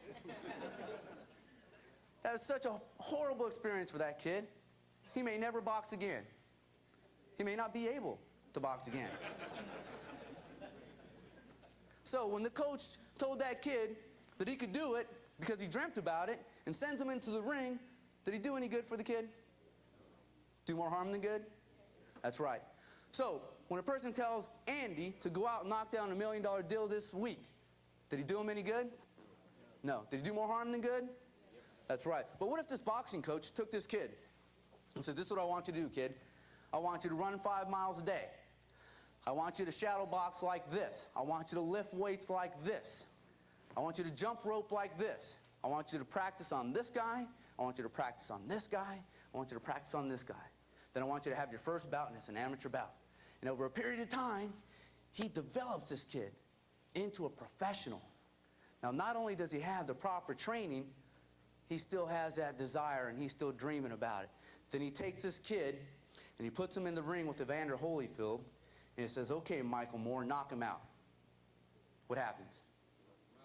That is such a horrible experience for that kid. He may never box again. He may not be able to box again. So when the coach told that kid that he could do it because he dreamt about it and sends him into the ring, did he do any good for the kid? Do more harm than good? That's right. So when a person tells Andy to go out and knock down $1 million deal this week, did he do him any good? No. Did he do more harm than good? That's right. But what if this boxing coach took this kid and said, this is what I want you to do, kid. I want you to run 5 miles a day. I want you to shadow box like this. I want you to lift weights like this. I want you to jump rope like this. I want you to practice on this guy. I want you to practice on this guy. I want you to practice on this guy. Then I want you to have your first bout, and it's an amateur bout. And over a period of time, he develops this kid into a professional. Now, not only does he have the proper training, he still has that desire, and he's still dreaming about it. Then he takes this kid, and he puts him in the ring with Evander Holyfield, and he says, okay, Michael Moore, knock him out. What happens?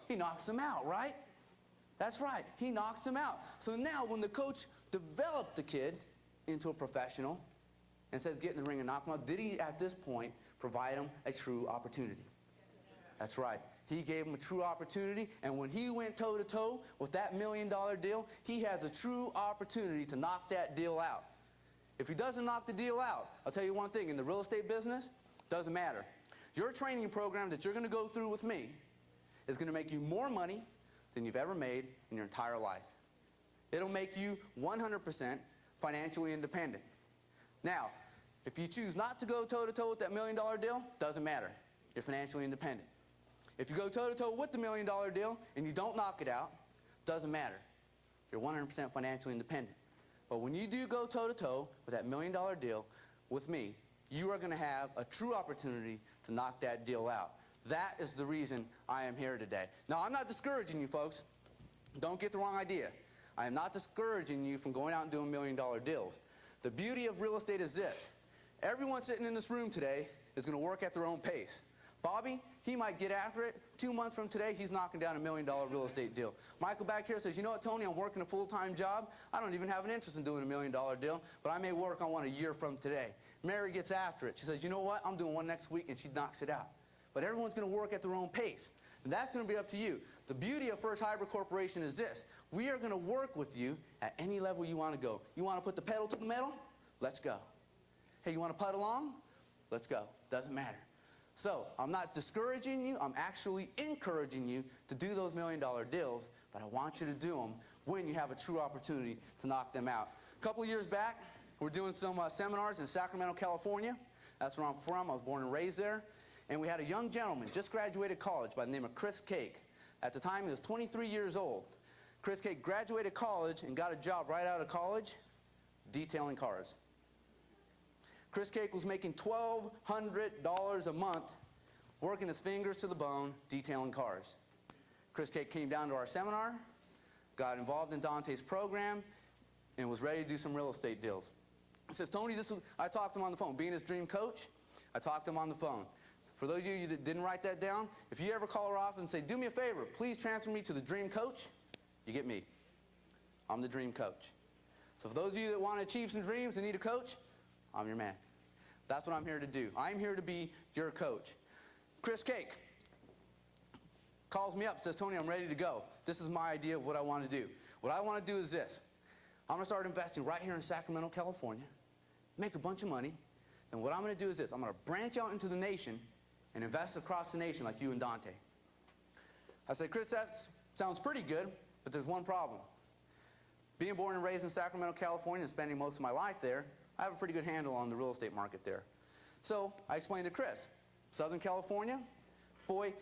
He knocks him out, right? That's right. He knocks him out. So now when the coach developed the kid into a professional and says, get in the ring and knock him out, did he at this point provide him a true opportunity? That's right. He gave him a true opportunity, and when he went toe-to-toe with that $1 million deal, he has a true opportunity to knock that deal out. If he doesn't knock the deal out, I'll tell you one thing, in the real estate business, doesn't matter. Your training program that you're going to go through with me is going to make you more money than you've ever made in your entire life. It'll make you 100% financially independent. Now, if you choose not to go toe-to-toe with that $1 million deal, doesn't matter. You're financially independent. If you go toe-to-toe with the $1 million deal and you don't knock it out, doesn't matter. You're 100% financially independent. But when you do go toe-to-toe with that $1 million deal with me, you are going to have a true opportunity to knock that deal out. That is the reason I am here today. Now, I'm not discouraging you folks. Don't get the wrong idea. I am not discouraging you from going out and doing $1 million deals. The beauty of real estate is this. Everyone sitting in this room today is going to work at their own pace. Bobby, he might get after it. 2 months from today, he's knocking down a $1 million real estate deal. Michael back here says, you know what, Tony, I'm working a full-time job. I don't even have an interest in doing a $1 million deal, but I may work on one a year from today. Mary gets after it. She says, you know what, I'm doing one next week, and she knocks it out. But everyone's going to work at their own pace. And that's going to be up to you. The beauty of First Hybrid Corporation is this. We are going to work with you at any level you want to go. You want to put the pedal to the metal? Let's go. Hey, you want to putt along? Let's go. Doesn't matter. So, I'm not discouraging you. I'm actually encouraging you to do those $1 million deals, but I want you to do them when you have a true opportunity to knock them out. A couple of years back, we're doing some seminars in Sacramento, California. That's where I'm from. I was born and raised there. And we had a young gentleman, just graduated college, by the name of Chris Cake. At the time, he was 23 years old. Chris Cake graduated college and got a job right out of college detailing cars. Chris Cake was making $1,200 a month, working his fingers to the bone, detailing cars. Chris Cake came down to our seminar, got involved in Dante's program, and was ready to do some real estate deals. He says, Tony, I talked to him on the phone. Being his dream coach, I talked to him on the phone. For those of you that didn't write that down, if you ever call her office and say, do me a favor, please transfer me to the dream coach, you get me. I'm the dream coach. So for those of you that want to achieve some dreams and need a coach, I'm your man. That's what I'm here to do. I'm here to be your coach. Chris Cake calls me up, says, Tony, I'm ready to go. This is my idea of what I want to do. What I want to do is this. I'm going to start investing right here in Sacramento, California, make a bunch of money, and what I'm going to do is this. I'm going to branch out into the nation and invest across the nation like you and Dante. I said, Chris, that sounds pretty good, but there's one problem. Being born and raised in Sacramento, California, and spending most of my life there, I have a pretty good handle on the real estate market there. So I explained to Chris, Southern California, boy,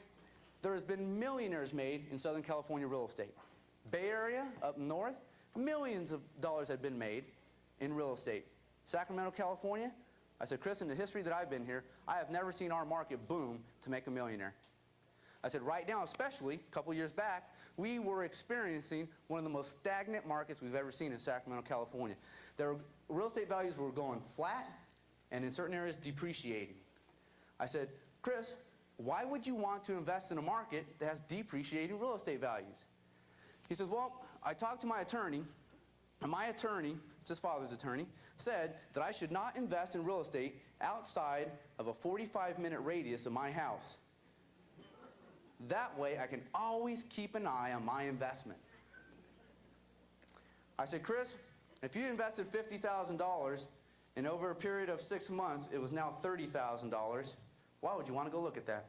there has been millionaires made in Southern California real estate. Bay Area, up north, millions of dollars have been made in real estate. Sacramento, California, I said, Chris, in the history that I've been here, I have never seen our market boom to make a millionaire. I said, right now, especially a couple years back, we were experiencing one of the most stagnant markets we've ever seen in Sacramento, California. Real estate values were going flat and in certain areas depreciating. I said, Chris, why would you want to invest in a market that has depreciating real estate values? He says, well, I talked to my attorney, and my attorney, it's his father's attorney, said that I should not invest in real estate outside of a 45-minute radius of my house. That way, I can always keep an eye on my investment. I said, Chris, if you invested $50,000 and over a period of 6 months, it was now $30,000, why would you want to go look at that?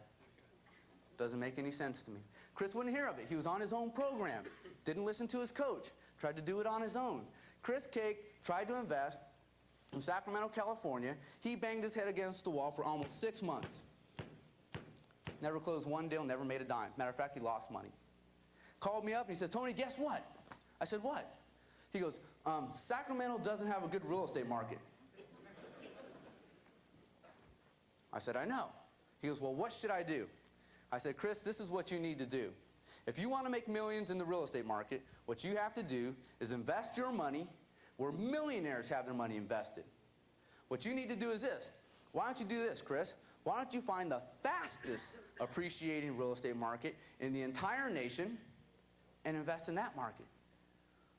Doesn't make any sense to me. Chris wouldn't hear of it. He was on his own program. Didn't listen to his coach. Tried to do it on his own. Chris Cake tried to invest in Sacramento, California. He banged his head against the wall for almost 6 months. Never closed one deal, never made a dime. Matter of fact, he lost money. Called me up and he said, Tony, guess what? I said, what? He goes, Sacramento doesn't have a good real estate market. I said, I know. He goes, well, what should I do? I said, Chris, this is what you need to do. If you want to make millions in the real estate market, what you have to do is invest your money where millionaires have their money invested. What you need to do is this. Why don't you do this, Chris? Why don't you find the fastest appreciating real estate market in the entire nation and invest in that market?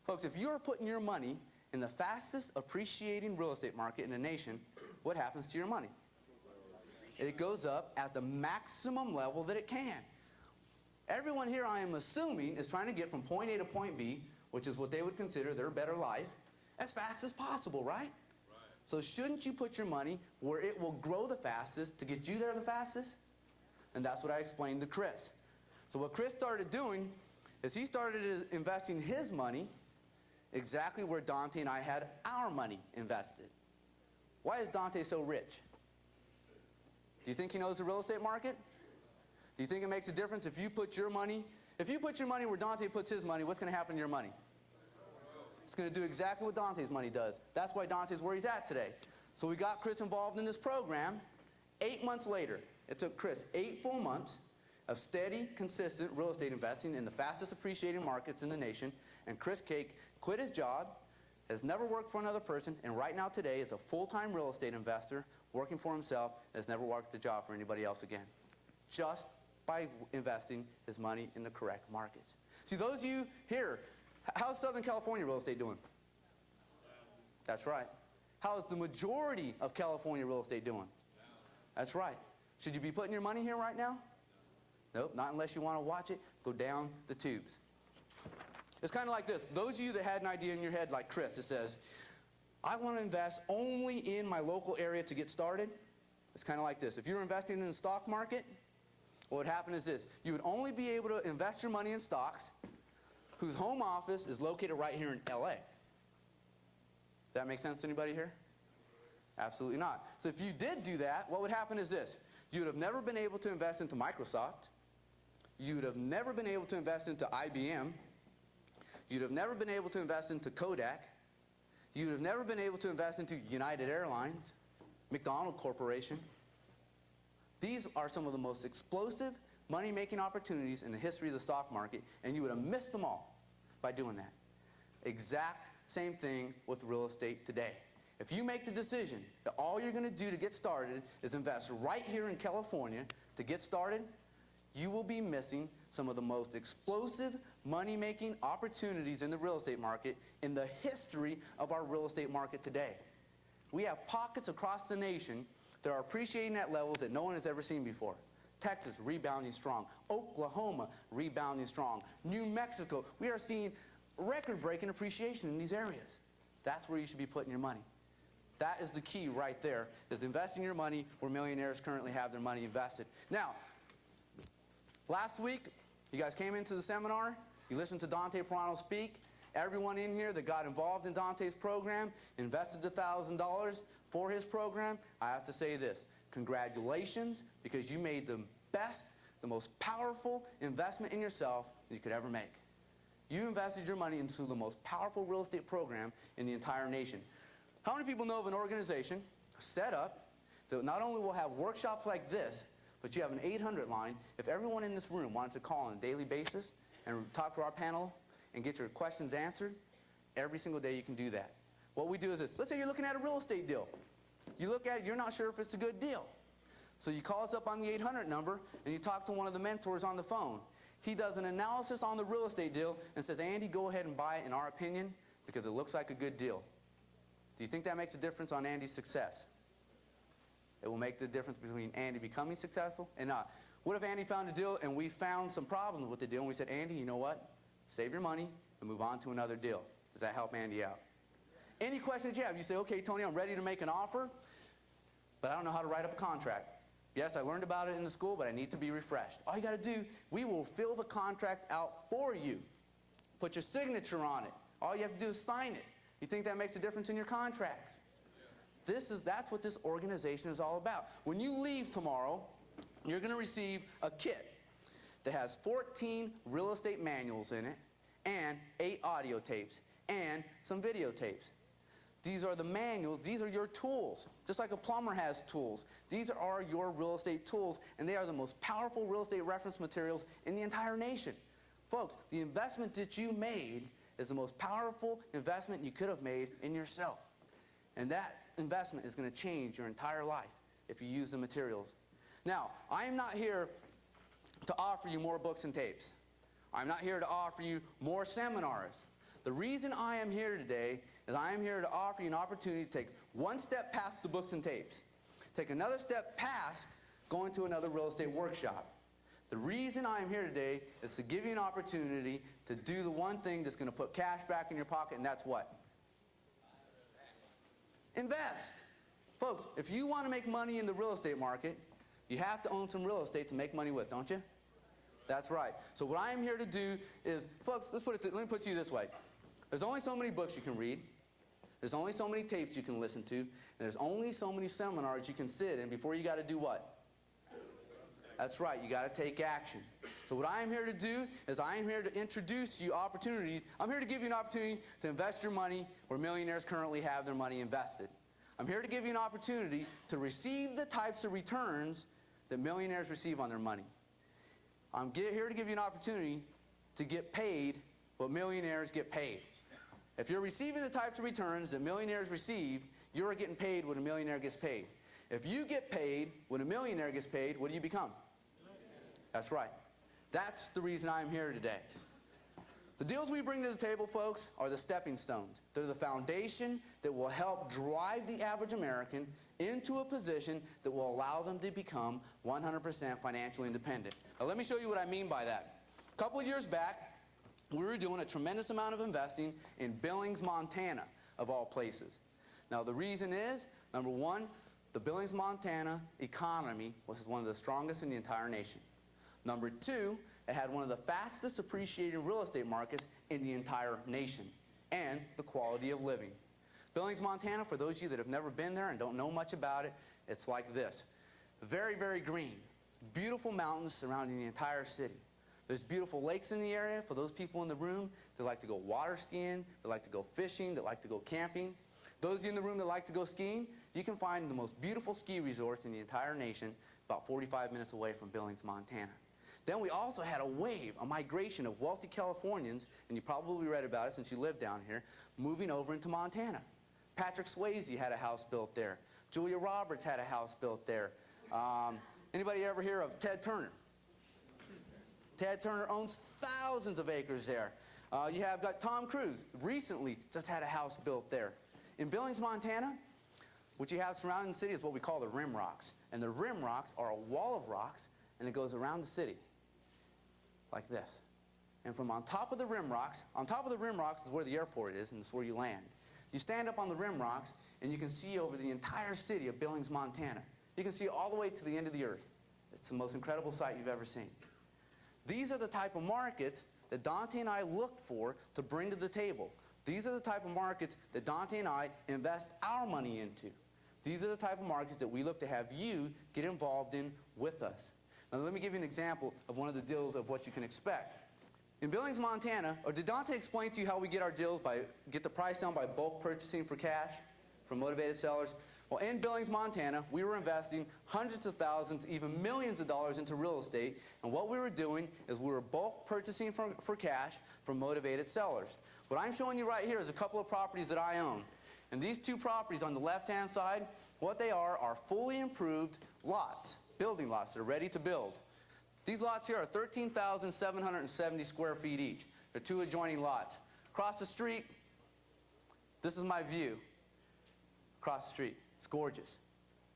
Folks, if you're putting your money in the fastest appreciating real estate market in the nation, what happens to your money? It goes up at the maximum level that it can. Everyone here, I am assuming, is trying to get from point A to point B, which is what they would consider their better life, as fast as possible, right? So shouldn't you put your money where it will grow the fastest to get you there the fastest? And that's what I explained to Chris. So what Chris started doing is he started investing his money exactly where Dante and I had our money invested. Why is Dante so rich? Do you think he knows the real estate market? Do you think it makes a difference if you put your money where Dante puts his money, what's going to happen to your money? It's going to do exactly what Dante's money does. That's why Dante's where he's at today. So we got Chris involved in this program. 8 months later, it took Chris 8 full months of steady, consistent real estate investing in the fastest appreciating markets in the nation, and Chris Cake quit his job, has never worked for another person, and right now today is a full-time real estate investor working for himself, and has never worked a job for anybody else again. Just by investing his money in the correct markets. See, those of you here, how's Southern California real estate doing? That's right. How's the majority of California real estate doing? That's right. Should you be putting your money here right now? Nope, not unless you want to watch it go down the tubes. It's kind of like this. Those of you that had an idea in your head like Chris, it says, I want to invest only in my local area to get started. It's kind of like this. If you're investing in the stock market, what would happen is this. You would only be able to invest your money in stocks whose home office is located right here in LA. Does that make sense to anybody here? Absolutely not. So if you did do that, what would happen is this. You would have never been able to invest into Microsoft. You would have never been able to invest into IBM. You'd have never been able to invest into Kodak. You'd have never been able to invest into United Airlines, McDonald Corporation. These are some of the most explosive money-making opportunities in the history of the stock market, and you would have missed them all by doing that. Exact same thing with real estate today. If you make the decision that all you're going to do to get started is invest right here in California to get started, you will be missing some of the most explosive money-making opportunities in the real estate market in the history of our real estate market today. We have pockets across the nation that are appreciating at levels that no one has ever seen before. Texas, rebounding strong. Oklahoma, rebounding strong. New Mexico, we are seeing record-breaking appreciation in these areas. That's where you should be putting your money. That is the key right there, is investing your money where millionaires currently have their money invested. Now, last week, you guys came into the seminar, you listened to Dante Perano speak. Everyone in here that got involved in Dante's program invested $1,000 for his program. I have to say this, congratulations, because you made the best, the most powerful investment in yourself that you could ever make. You invested your money into the most powerful real estate program in the entire nation. How many people know of an organization set up that not only will have workshops like this, but you have an 800 line. If everyone in this room wanted to call on a daily basis and talk to our panel and get your questions answered, every single day you can do that. What we do is this. Let's say you're looking at a real estate deal. You look at it, you're not sure if it's a good deal. So you call us up on the 800 number and you talk to one of the mentors on the phone. He does an analysis on the real estate deal and says, Andy, go ahead and buy it in our opinion because it looks like a good deal. Do you think that makes a difference on Andy's success? It will make the difference between Andy becoming successful and not. What if Andy found a deal and we found some problems with the deal and we said, Andy, you know what? Save your money and move on to another deal. Does that help Andy out? Any questions you have, you say, okay, Tony, I'm ready to make an offer, but I don't know how to write up a contract. Yes, I learned about it in the school, but I need to be refreshed. All you got to do, we will fill the contract out for you. Put your signature on it. All you have to do is sign it. You think that makes a difference in your contracts? That's what this organization is all about. When you leave tomorrow, you're going to receive a kit that has 14 real estate manuals in it and 8 audio tapes and some videotapes. These are the manuals. These are your tools. Just like a plumber has tools. These are your real estate tools, and they are the most powerful real estate reference materials in the entire nation. Folks, the investment that you made is the most powerful investment you could have made in yourself. And that investment is going to change your entire life if you use the materials. Now, I am not here to offer you more books and tapes. I'm not here to offer you more seminars. The reason I am here today is I am here to offer you an opportunity to take one step past the books and tapes. Take another step past going to another real estate workshop. The reason I am here today is to give you an opportunity to do the one thing that's going to put cash back in your pocket, and that's what? Invest. Folks, if you want to make money in the real estate market, you have to own some real estate to make money with, don't you? That's right. So what I am here to do is, folks, let me put it to you this way. There's only so many books you can read. There's only so many tapes you can listen to. And there's only so many seminars you can sit in before you got to do what? That's right. You got to take action. So what I am here to do is I am here to introduce you opportunities. I'm here to give you an opportunity to invest your money where millionaires currently have their money invested. I'm here to give you an opportunity to receive the types of returns that millionaires receive on their money. I'm here to give you an opportunity to get paid what millionaires get paid. If you're receiving the types of returns that millionaires receive, you're getting paid when a millionaire gets paid. If you get paid when a millionaire gets paid, what do you become? That's right. That's the reason I'm here today. The deals we bring to the table, folks, are the stepping stones. They're the foundation that will help drive the average American into a position that will allow them to become 100% financially independent. Now, let me show you what I mean by that. A couple of years back, we were doing a tremendous amount of investing in Billings, Montana, of all places. Now, the reason is, number one, the Billings, Montana economy was one of the strongest in the entire nation. Number two, it had one of the fastest appreciating real estate markets in the entire nation, and the quality of living. Billings, Montana, for those of you that have never been there and don't know much about it, it's like this. Very, very green. Beautiful mountains surrounding the entire city. There's beautiful lakes in the area for those people in the room that like to go water skiing, that like to go fishing, that like to go camping. Those of you in the room that like to go skiing, you can find the most beautiful ski resorts in the entire nation about 45 minutes away from Billings, Montana. Then we also had a wave, a migration of wealthy Californians, and you probably read about it since you live down here, moving over into Montana. Patrick Swayze had a house built there. Julia Roberts had a house built there. Anybody ever hear of Ted Turner? Ted Turner owns thousands of acres there. You have got Tom Cruise, recently just had a house built there. In Billings, Montana, what you have surrounding the city is what we call the rim rocks. And the rim rocks are a wall of rocks, and it goes around the city like this. And from on top of the rim rocks is where the airport is, and it's where you land. You stand up on the rim rocks, and you can see over the entire city of Billings, Montana. You can see all the way to the end of the earth. It's the most incredible sight you've ever seen. These are the type of markets that Dante and I look for to bring to the table. These are the type of markets that Dante and I invest our money into. These are the type of markets that we look to have you get involved in with us. Now, let me give you an example of one of the deals of what you can expect. In Billings, Montana, or did Dante explain to you how we get our deals get the price down by bulk purchasing for cash from motivated sellers? Well, in Billings, Montana, we were investing hundreds of thousands, even millions of dollars into real estate, and what we were doing is we were bulk purchasing for cash from motivated sellers. What I'm showing you right here is a couple of properties that I own. And these two properties on the left-hand side, what they are fully improved lots, building lots that are ready to build. These lots here are 13,770 square feet each. They're two adjoining lots. Across the street, this is my view. Across the street. It's gorgeous.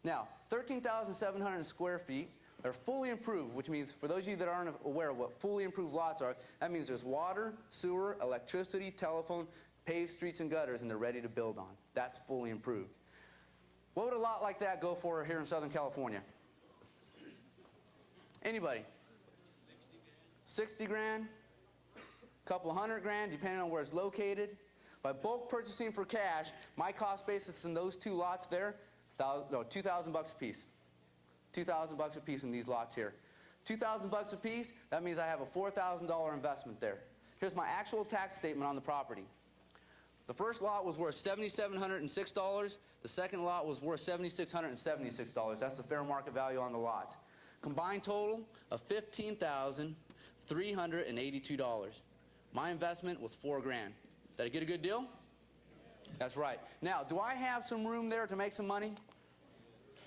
Now, 13,700 square feet, they're fully improved, which means for those of you that aren't aware of what fully improved lots are, that means there's water, sewer, electricity, telephone, paved streets and gutters, and they're ready to build on. That's fully improved. What would a lot like that go for here in Southern California? Anybody? 60 grand? Couple hundred grand, depending on where it's located. By bulk purchasing for cash, my cost basis in those two lots there, $2,000 a piece. $2,000 a piece in these lots here. $2,000 a piece, that means I have a $4,000 investment there. Here's my actual tax statement on the property. The first lot was worth $7,706. The second lot was worth $7,676. That's the fair market value on the lots. Combined total of $15,382. My investment was $4 grand. Did I get a good deal? That's right. Now, do I have some room there to make some money?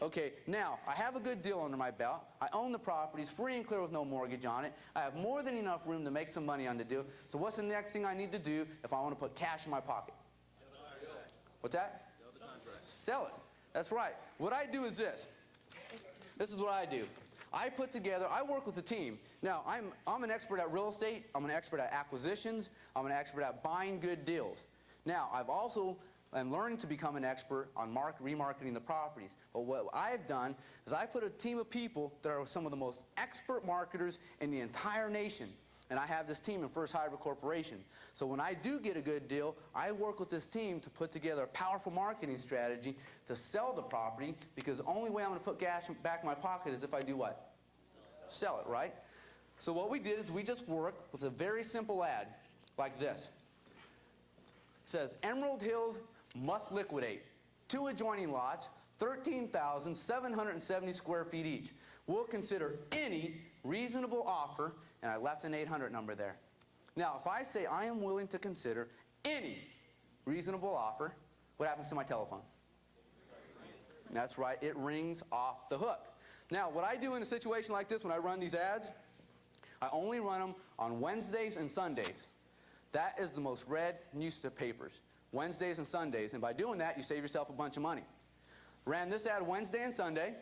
Okay, now, I have a good deal under my belt. I own the properties, free and clear with no mortgage on it. I have more than enough room to make some money on the deal. So what's the next thing I need to do if I want to put cash in my pocket? What's that? Sell the contract. Sell it. That's right. What I do is this. This is what I do. I work with a team. Now, I'm an expert at real estate. I'm an expert at acquisitions. I'm an expert at buying good deals. Now, I'm learning to become an expert on remarketing the properties. But what I've done is I put a team of people that are some of the most expert marketers in the entire nation. And I have this team in First Hydro Corporation. So when I do get a good deal, I work with this team to put together a powerful marketing strategy to sell the property, because the only way I'm going to put cash back in my pocket is if I do what? Sell it, right? So what we did is we just worked with a very simple ad like this. It says, Emerald Hills must liquidate. 2 adjoining lots, 13,770 square feet each. We'll consider any reasonable offer, and I left an 800 number there. Now, if I say I am willing to consider any reasonable offer, what happens to my telephone? That's right, it rings off the hook. Now, what I do in a situation like this when I run these ads, I only run them on Wednesdays and Sundays. That is the most read newspapers, Wednesdays and Sundays. And by doing that, you save yourself a bunch of money. Ran this ad Wednesday and Sunday,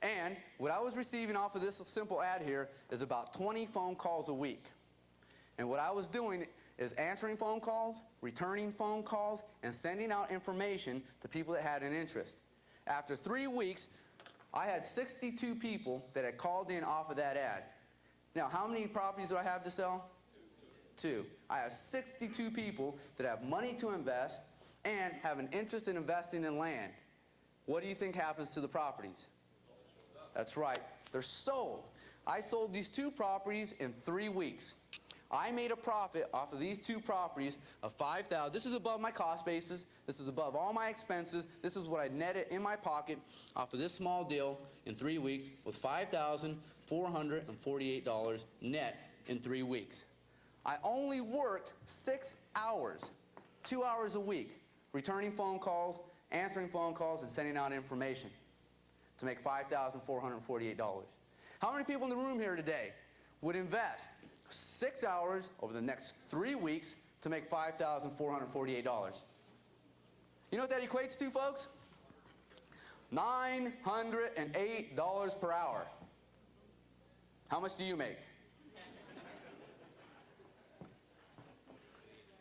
and what I was receiving off of this simple ad here is about 20 phone calls a week. And what I was doing is answering phone calls, returning phone calls, and sending out information to people that had an interest. After 3 weeks, I had 62 people that had called in off of that ad. Now, how many properties do I have to sell? 2. I have 62 people that have money to invest and have an interest in investing in land. What do you think happens to the properties? That's right. They're sold. I sold these 2 properties in 3 weeks. I made a profit off of these 2 properties of $5,000. This is above my cost basis. This is above all my expenses. This is what I netted in my pocket off of this small deal in 3 weeks, was $5,448 net in 3 weeks. I only worked 6 hours, 2 hours a week, returning phone calls, answering phone calls, and sending out information to make $5,448. How many people in the room here today would invest 6 hours over the next 3 weeks to make $5,448? You know what that equates to, folks? $908 per hour. How much do you make?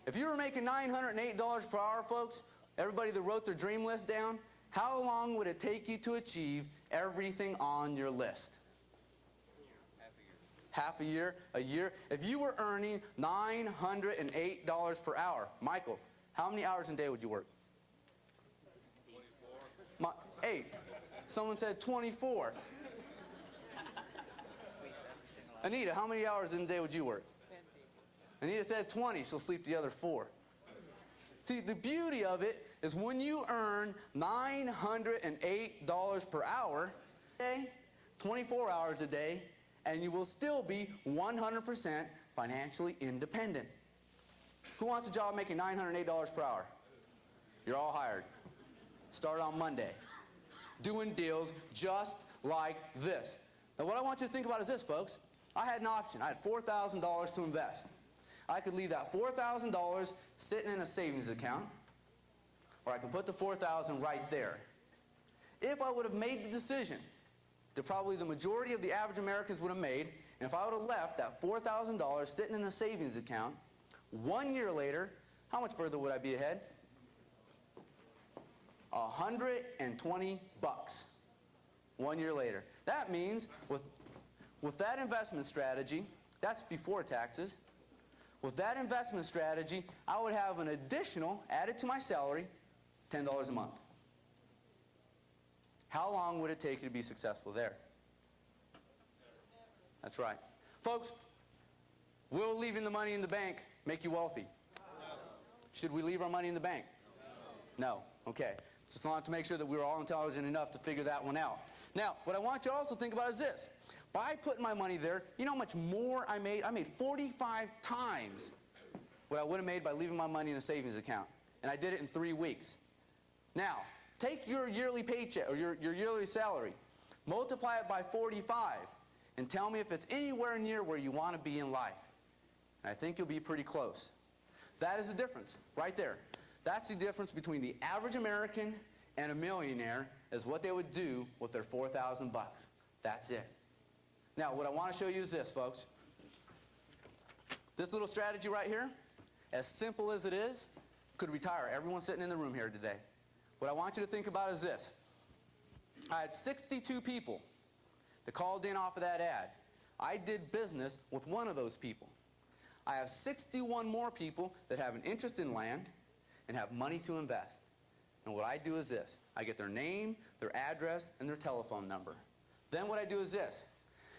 If you were making $908 per hour, folks, everybody that wrote their dream list down, how long would it take you to achieve everything on your list? Half a year. A year? If you were earning $908 per hour, Michael, how many hours a day would you work? 24. 8. Someone said 24. Anita, how many hours in a day would you work? 20. Anita said 20. She'll sleep the other 4. See, the beauty of it is when you earn $908 per hour, 24 hours a day, and you will still be 100% financially independent. Who wants a job making $908 per hour? You're all hired. Start on Monday. Doing deals just like this. Now, what I want you to think about is this, folks. I had an option. I had $4,000 to invest. I could leave that $4,000 sitting in a savings account, or I can put the $4,000 right there. If I would have made the decision that probably the majority of the average Americans would have made, and if I would have left that $4,000 sitting in a savings account, 1 year later, how much further would I be ahead? $120. 1 year later. That means with with that investment strategy, that's before taxes, with that investment strategy, I would have an additional, added to my salary, $10 a month. How long would it take you to be successful there? That's right. Folks, will leaving the money in the bank make you wealthy? No. Should we leave our money in the bank? No. Okay. Just wanted to make sure that we were all intelligent enough to figure that one out. Now, what I want you to also think about is this. By putting my money there, you know how much more I made? I made 45 times what I would have made by leaving my money in a savings account. And I did it in 3 weeks. Now, take your yearly paycheck, or your yearly salary, multiply it by 45, and tell me if it's anywhere near where you want to be in life. And I think you'll be pretty close. That is the difference, right there. That's the difference between the average American and a millionaire, is what they would do with their 4,000 bucks. That's it. Now, what I want to show you is this, folks. This little strategy right here, as simple as it is, could retire everyone sitting in the room here today. What I want you to think about is this. I had 62 people that called in off of that ad. I did business with one of those people. I have 61 more people that have an interest in land and have money to invest. And what I do is this. I get their name, their address, and their telephone number. Then what I do is this.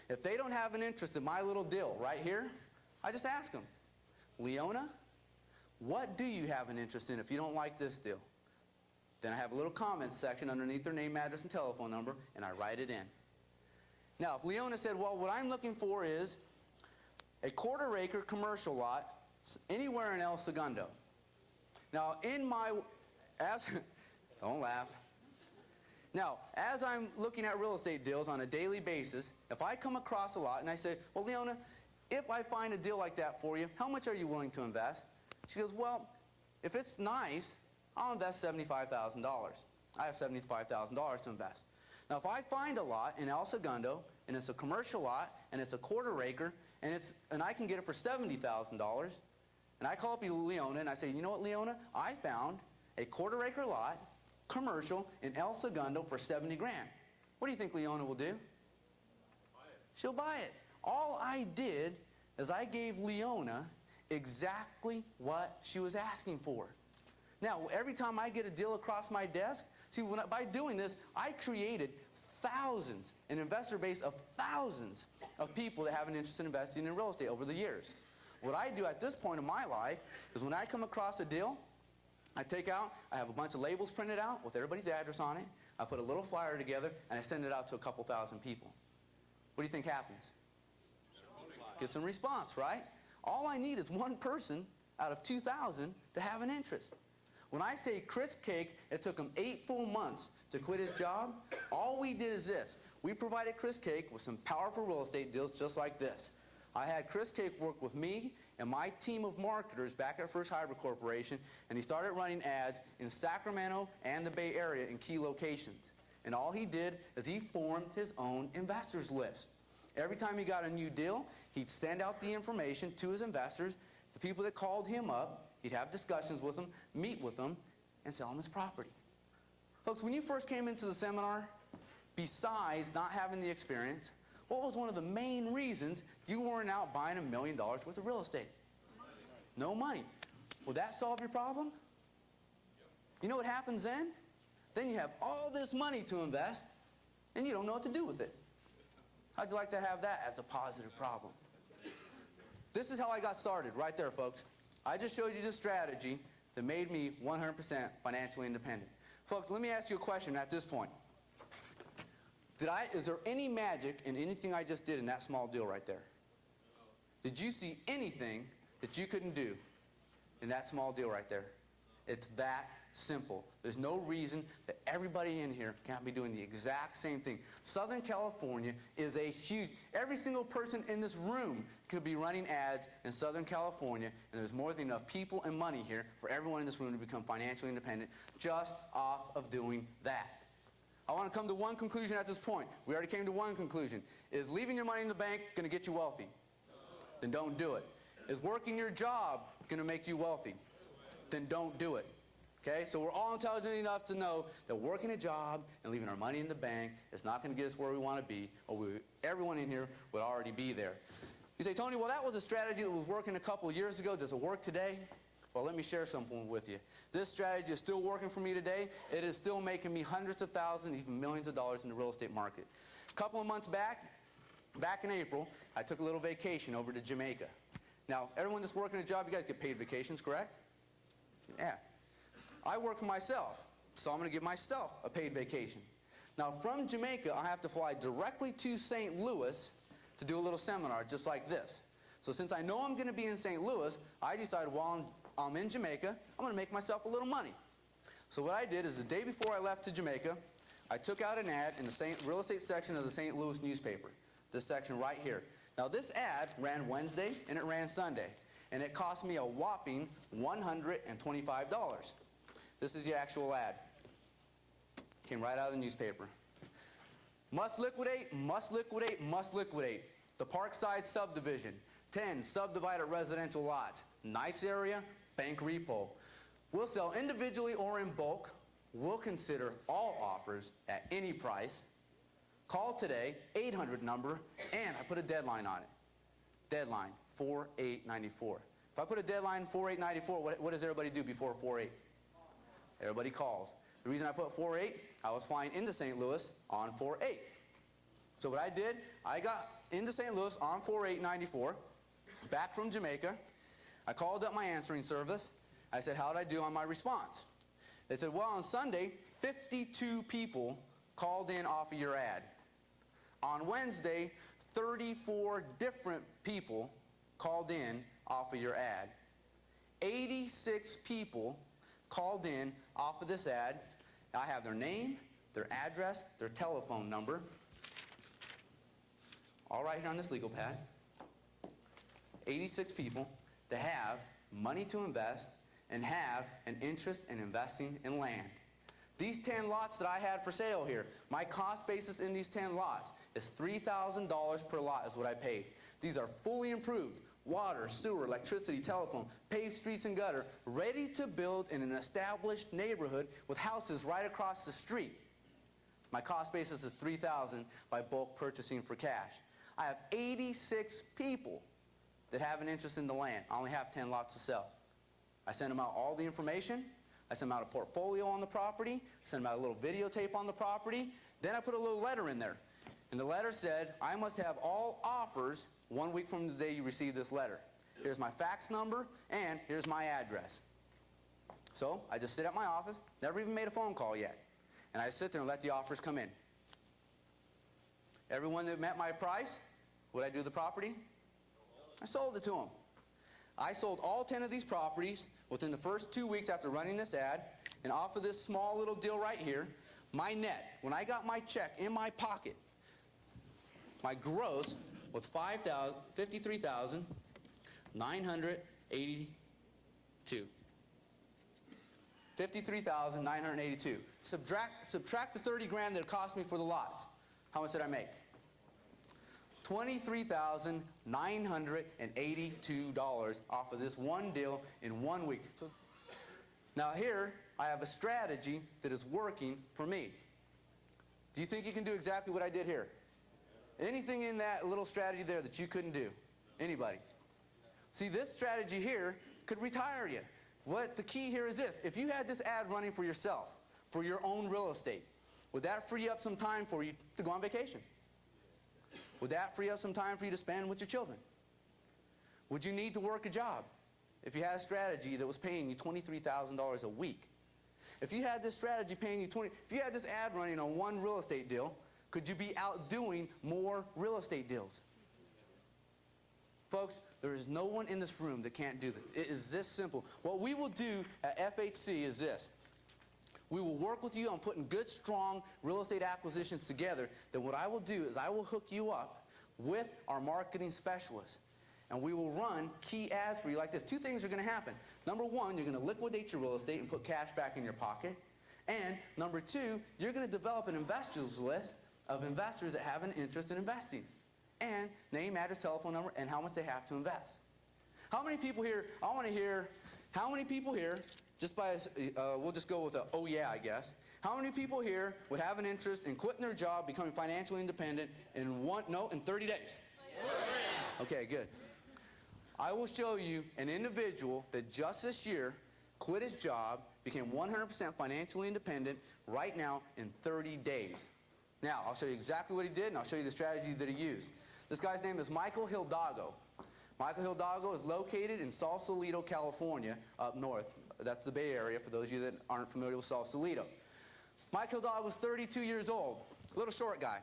If they don't have an interest in my little deal right here, I just ask them, Leona, what do you have an interest in if you don't like this deal? Then I have a little comments section underneath their name, address, and telephone number, and I write it in. Now, if Leona said, well, what I'm looking for is a quarter-acre commercial lot anywhere in El Segundo. Now, don't laugh. Now, as I'm looking at real estate deals on a daily basis, if I come across a lot and I say, well, Leona, if I find a deal like that for you, how much are you willing to invest? She goes, well, if it's nice, I'll invest $75,000. I have $75,000 to invest. Now, if I find a lot in El Segundo, and it's a commercial lot, and it's a quarter-acre, and I can get it for $70,000, and I call up Leona, and I say, you know what, Leona? I found a quarter-acre lot, commercial, in El Segundo for 70 grand. What do you think Leona will do? Buy it. She'll buy it. All I did is I gave Leona exactly what she was asking for. Now, every time I get a deal across my desk, see, by doing this, I created thousands, an investor base of thousands of people that have an interest in investing in real estate over the years. What I do at this point in my life is when I come across a deal, I have a bunch of labels printed out with everybody's address on it. I put a little flyer together, and I send it out to a couple thousand people. What do you think happens? Get some response, right? All I need is one person out of 2,000 to have an interest. When I say Chris Cake, it took him 8 full months to quit his job. All we did is this. We provided Chris Cake with some powerful real estate deals just like this. I had Chris Cake work with me and my team of marketers back at First Hybrid Corporation, and he started running ads in Sacramento and the Bay Area in key locations. And all he did is he formed his own investors list. Every time he got a new deal, he'd send out the information to his investors, the people that called him up. He'd have discussions with them, meet with them, and sell them his property. Folks, when you first came into the seminar, besides not having the experience, what was one of the main reasons you weren't out buying $1 million worth of real estate? No money. Will that solve your problem? You know what happens then? Then you have all this money to invest, and you don't know what to do with it. How'd you like to have that as a positive problem? This is how I got started, right there, folks. I just showed you the strategy that made me 100% financially independent. Folks, let me ask you a question at this point. Is there any magic in anything I just did in that small deal right there? Did you see anything that you couldn't do in that small deal right there? It's that simple. There's no reason that everybody in here can't be doing the exact same thing. Southern California is a huge, every single person in this room could be running ads in Southern California, and there's more than enough people and money here for everyone in this room to become financially independent just off of doing that. I want to come to one conclusion at this point. We already came to one conclusion. Is leaving your money in the bank going to get you wealthy? No. Then don't do it. Is working your job going to make you wealthy? Then don't do it. Okay, so we're all intelligent enough to know that working a job and leaving our money in the bank is not going to get us where we want to be, or everyone in here would already be there. You say, Tony, well, that was a strategy that was working a couple of years ago. Does it work today? Well, let me share something with you. This strategy is still working for me today. It is still making me hundreds of thousands, even millions of dollars in the real estate market. A couple of months back in April, I took a little vacation over to Jamaica. Now, everyone that's working a job, you guys get paid vacations, correct? Yeah. I work for myself, so I'm going to give myself a paid vacation. Now, from Jamaica, I have to fly directly to St. Louis to do a little seminar just like this. So since I know I'm going to be in St. Louis, I decided while I'm in Jamaica, I'm going to make myself a little money. So what I did is the day before I left to Jamaica, I took out an ad in the real estate section of the St. Louis newspaper, this section right here. Now this ad ran Wednesday and it ran Sunday, and it cost me a whopping $125. This is the actual ad. Came right out of the newspaper. Must liquidate, must liquidate, must liquidate. The Parkside subdivision, 10 subdivided residential lots. Nice area, bank repo. We'll sell individually or in bulk. We'll consider all offers at any price. Call today, 800 number, and I put a deadline on it. Deadline, 4/8/94. If I put a deadline, 4/8/94, what does everybody do before 4/8? Everybody calls. The reason I put 4/8, I was flying into St. Louis on 4/8. So what I did, I got into St. Louis on 4/8/94, back from Jamaica. I called up my answering service. I said, how did I do on my response? They said, well, on Sunday, 52 people called in off of your ad. On Wednesday, 34 different people called in off of your ad. 86 people called in off of this ad. I have their name, their address, their telephone number, all right here on this legal pad. 86 people that have money to invest and have an interest in investing in land. These 10 lots that I had for sale here, my cost basis in these 10 lots is $3,000 per lot is what I paid. These are fully improved. Water, sewer, electricity, telephone, paved streets and gutter, ready to build in an established neighborhood with houses right across the street. My cost basis is $3,000 by bulk purchasing for cash. I have 86 people that have an interest in the land. I only have 10 lots to sell. I send them out all the information. I send them out a portfolio on the property. I send them out a little videotape on the property. Then I put a little letter in there. And the letter said, I must have all offers 1 week from the day you receive this letter. Here's my fax number, and here's my address. So I just sit at my office, never even made a phone call yet. And I sit there and let the offers come in. Everyone that met my price, would I do the property? I sold it to them. I sold all 10 of these properties within the first 2 weeks after running this ad, and off of this small little deal right here, my net, when I got my check in my pocket, my gross was $53,982. $53,982. Subtract the 30 grand that it cost me for the lots. How much did I make? $23,982 off of this one deal in 1 week. So, now here, I have a strategy that is working for me. Do you think you can do exactly what I did here? Anything in that little strategy there that you couldn't do? Anybody? See, this strategy here could retire you. What the key here is this. If you had this ad running for yourself, for your own real estate, would that free up some time for you to go on vacation? Would that free up some time for you to spend with your children? Would you need to work a job if you had a strategy that was paying you $23,000 a week? If you had this strategy paying you if you had this ad running on one real estate deal, could you be out doing more real estate deals? Folks, there is no one in this room that can't do this. It is this simple. What we will do at FHC is this. We will work with you on putting good, strong real estate acquisitions together. Then what I will do is I will hook you up with our marketing specialists. And we will run key ads for you like this. Two things are going to happen. Number one, you're going to liquidate your real estate and put cash back in your pocket. And number two, you're going to develop an investors list of investors that have an interest in investing. And name, address, telephone number, and how much they have to invest. How many people here, I want to hear, how many people here just by, we'll just go with a, oh yeah, I guess. How many people here would have an interest in quitting their job, becoming financially independent in in 30 days? Okay, good. I will show you an individual that just this year quit his job, became 100% financially independent right now in 30 days. Now, I'll show you exactly what he did, and I'll show you the strategy that he used. This guy's name is Michael Hidalgo. Michael Hidalgo is located in Sausalito, California, up north. That's the Bay Area, for those of you that aren't familiar with Sausalito. Michael Hidalgo was 32 years old, a little short guy,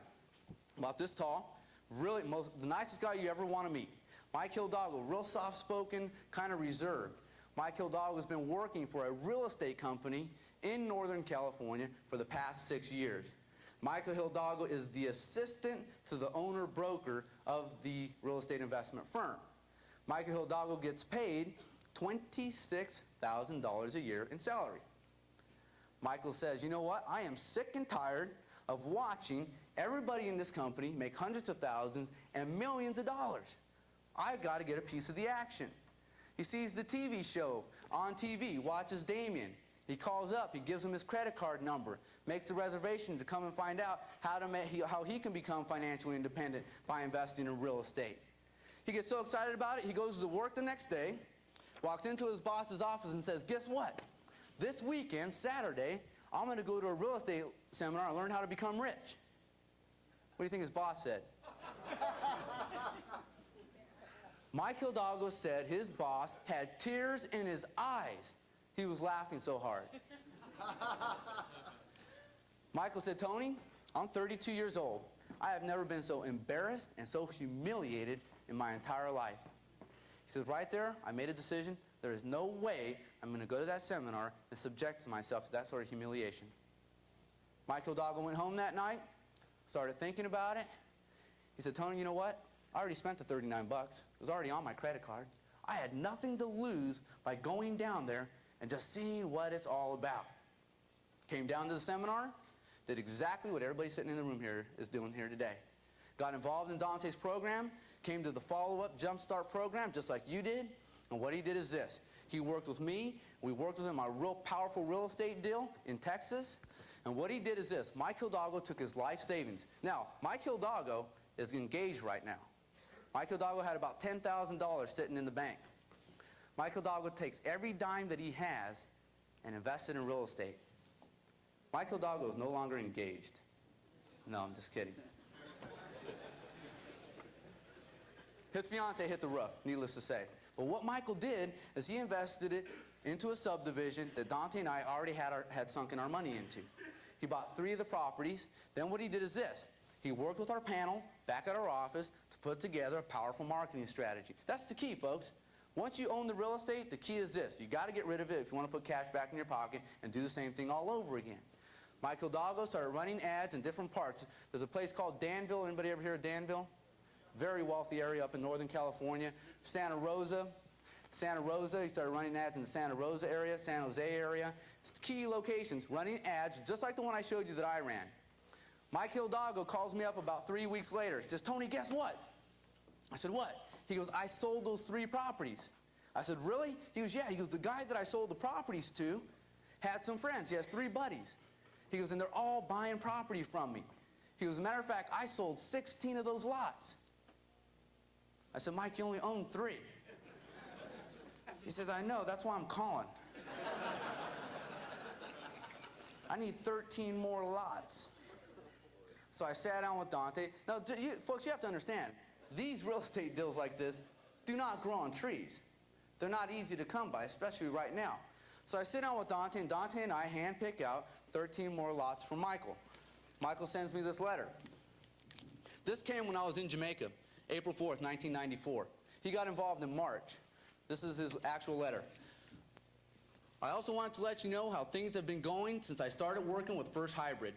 about this tall, really the nicest guy you ever want to meet. Mike Hidalgo, real soft-spoken, kind of reserved. Mike Hidalgo has been working for a real estate company in Northern California for the past 6 years. Michael Hidalgo is the assistant to the owner-broker of the real estate investment firm. Michael Hidalgo gets paid $26,000 a year in salary. Michael says, you know what? I am sick and tired of watching everybody in this company make hundreds of thousands and millions of dollars. I got to get a piece of the action. He sees the TV show on TV, watches Damien. He calls up, he gives him his credit card number, makes a reservation to come and find out how he can become financially independent by investing in real estate. He gets so excited about it, he goes to work the next day, walks into his boss's office and says, guess what? This weekend, Saturday, I'm going to go to a real estate seminar and learn how to become rich. What do you think his boss said? Mike Hidalgo said his boss had tears in his eyes. He was laughing so hard. Michael said, Tony, I'm 32 years old. I have never been so embarrassed and so humiliated in my entire life. He says, right there, I made a decision. There is no way I'm going to go to that seminar and subject myself to that sort of humiliation. Mike Hidalgo went home that night, started thinking about it. He said, Tony, you know what? I already spent the $39 bucks. It was already on my credit card. I had nothing to lose by going down there and just seeing what it's all about. Came down to the seminar, did exactly what everybody sitting in the room here is doing here today. Got involved in Dante's program, came to the follow-up Jumpstart program just like you did, and what he did is this. He worked with me, we worked with him on a real powerful real estate deal in Texas, and what he did is this. Mike Hidalgo took his life savings. Now, Mike Hidalgo is engaged right now. Mike Hidalgo had about $10,000 sitting in the bank. Mike Hidalgo takes every dime that he has and invests it in real estate. Mike Hidalgo is no longer engaged. No, I'm just kidding. His fiance hit the roof, needless to say. But what Michael did is he invested it into a subdivision that Dante and I already had sunken our money into. He bought 3 of the properties. Then what he did is this. He worked with our panel back at our office to put together a powerful marketing strategy. That's the key, folks. Once you own the real estate, the key is this. You got to get rid of it if you want to put cash back in your pocket and do the same thing all over again. Mike Hidalgo started running ads in different parts. There's a place called Danville. Anybody ever hear of Danville? Very wealthy area up in Northern California. Santa Rosa, he started running ads in the Santa Rosa area, San Jose area. Key locations, running ads just like the one I showed you that I ran. Mike Hidalgo calls me up about 3 weeks later. He says, Tony, guess what? I said, what? He goes, I sold those 3 properties. I said, really? He goes, yeah. He goes, the guy that I sold the properties to had some friends. He has 3 buddies. He goes, and they're all buying property from me. He goes, as a matter of fact, I sold 16 of those lots. I said, Mike, you only own 3. He says, I know, that's why I'm calling. I need 13 more lots. So I sat down with Dante. Now, folks, you have to understand, these real estate deals like this do not grow on trees. They're not easy to come by, especially right now. So I sit down with Dante, and Dante and I handpick out 13 more lots for Michael. Michael sends me this letter. This came when I was in Jamaica, April 4th, 1994. He got involved in March. This is his actual letter. I also wanted to let you know how things have been going since I started working with First Hybrid.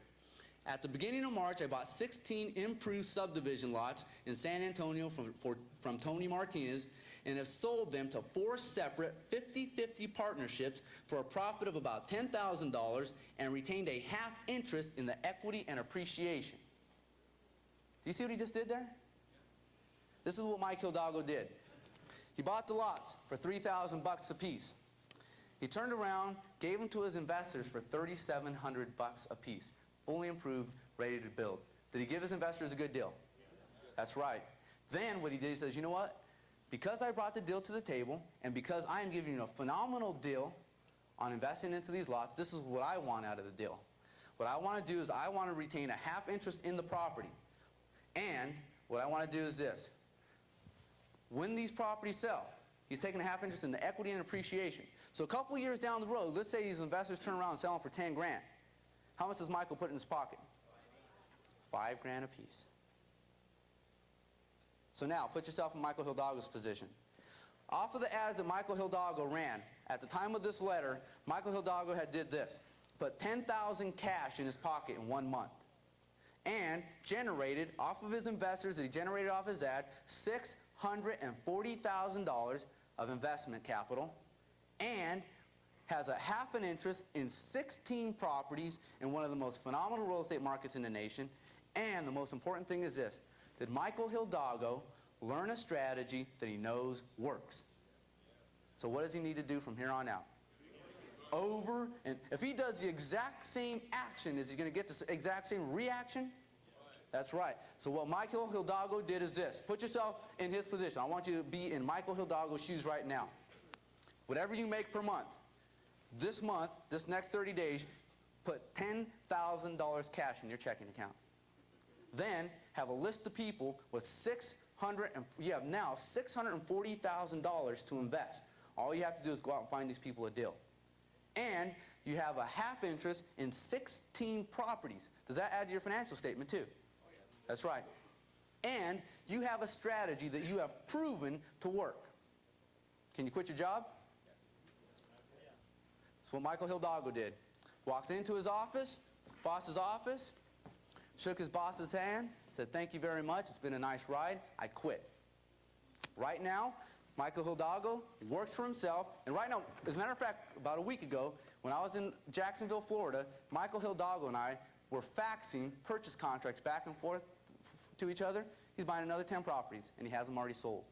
At the beginning of March, I bought 16 improved subdivision lots in San Antonio from Tony Martinez and have sold them to 4 separate 50-50 partnerships for a profit of about $10,000 and retained a half interest in the equity and appreciation. Do you see what he just did there? This is what Mike Hidalgo did. He bought the lots for $3,000 a piece. He turned around gave them to his investors for $3,700 a piece. Fully improved, ready to build. Did he give his investors a good deal? That's right. Then what he did, he says, you know what? Because I brought the deal to the table, and because I am giving you a phenomenal deal on investing into these lots, this is what I want out of the deal. What I want to do is I want to retain a half interest in the property. And what I want to do is this. When these properties sell, he's taking a half interest in the equity and appreciation. So a couple years down the road, let's say these investors turn around and sell them for 10 grand. How much does Michael put in his pocket? 5 grand a piece. So now, put yourself in Michael Hidalgo's position. Off of the ads that Michael Hidalgo ran, at the time of this letter, Michael Hidalgo had did this. Put $10,000 cash in his pocket in 1 month. And generated, off of his investors that he generated off his ad, $640,000 of investment capital. And has a half an interest in 16 properties in one of the most phenomenal real estate markets in the nation. And the most important thing is this. Did Michael Hidalgo learn a strategy that he knows works? So what does he need to do from here on out? Over, and if he does the exact same action, is he going to get the exact same reaction? That's right. So what Michael Hidalgo did is this. Put yourself in his position. I want you to be in Michael Hidalgo's shoes right now. Whatever you make per month, this month, this next 30 days, put $10,000 cash in your checking account. Then have a list of people with you have now $640,000 to invest. All you have to do is go out and find these people a deal. And you have a half interest in 16 properties. Does that add to your financial statement too? That's right. And you have a strategy that you have proven to work. Can you quit your job? That's what Michael Hidalgo did. Walked into his office, boss's office, shook his boss's hand, said, thank you very much, it's been a nice ride, I quit. Right now, Michael Hidalgo works for himself, and right now, as a matter of fact, about a week ago, when I was in Jacksonville, Florida, Michael Hidalgo and I were faxing purchase contracts back and forth to each other. He's buying another 10 properties, and he has them already sold.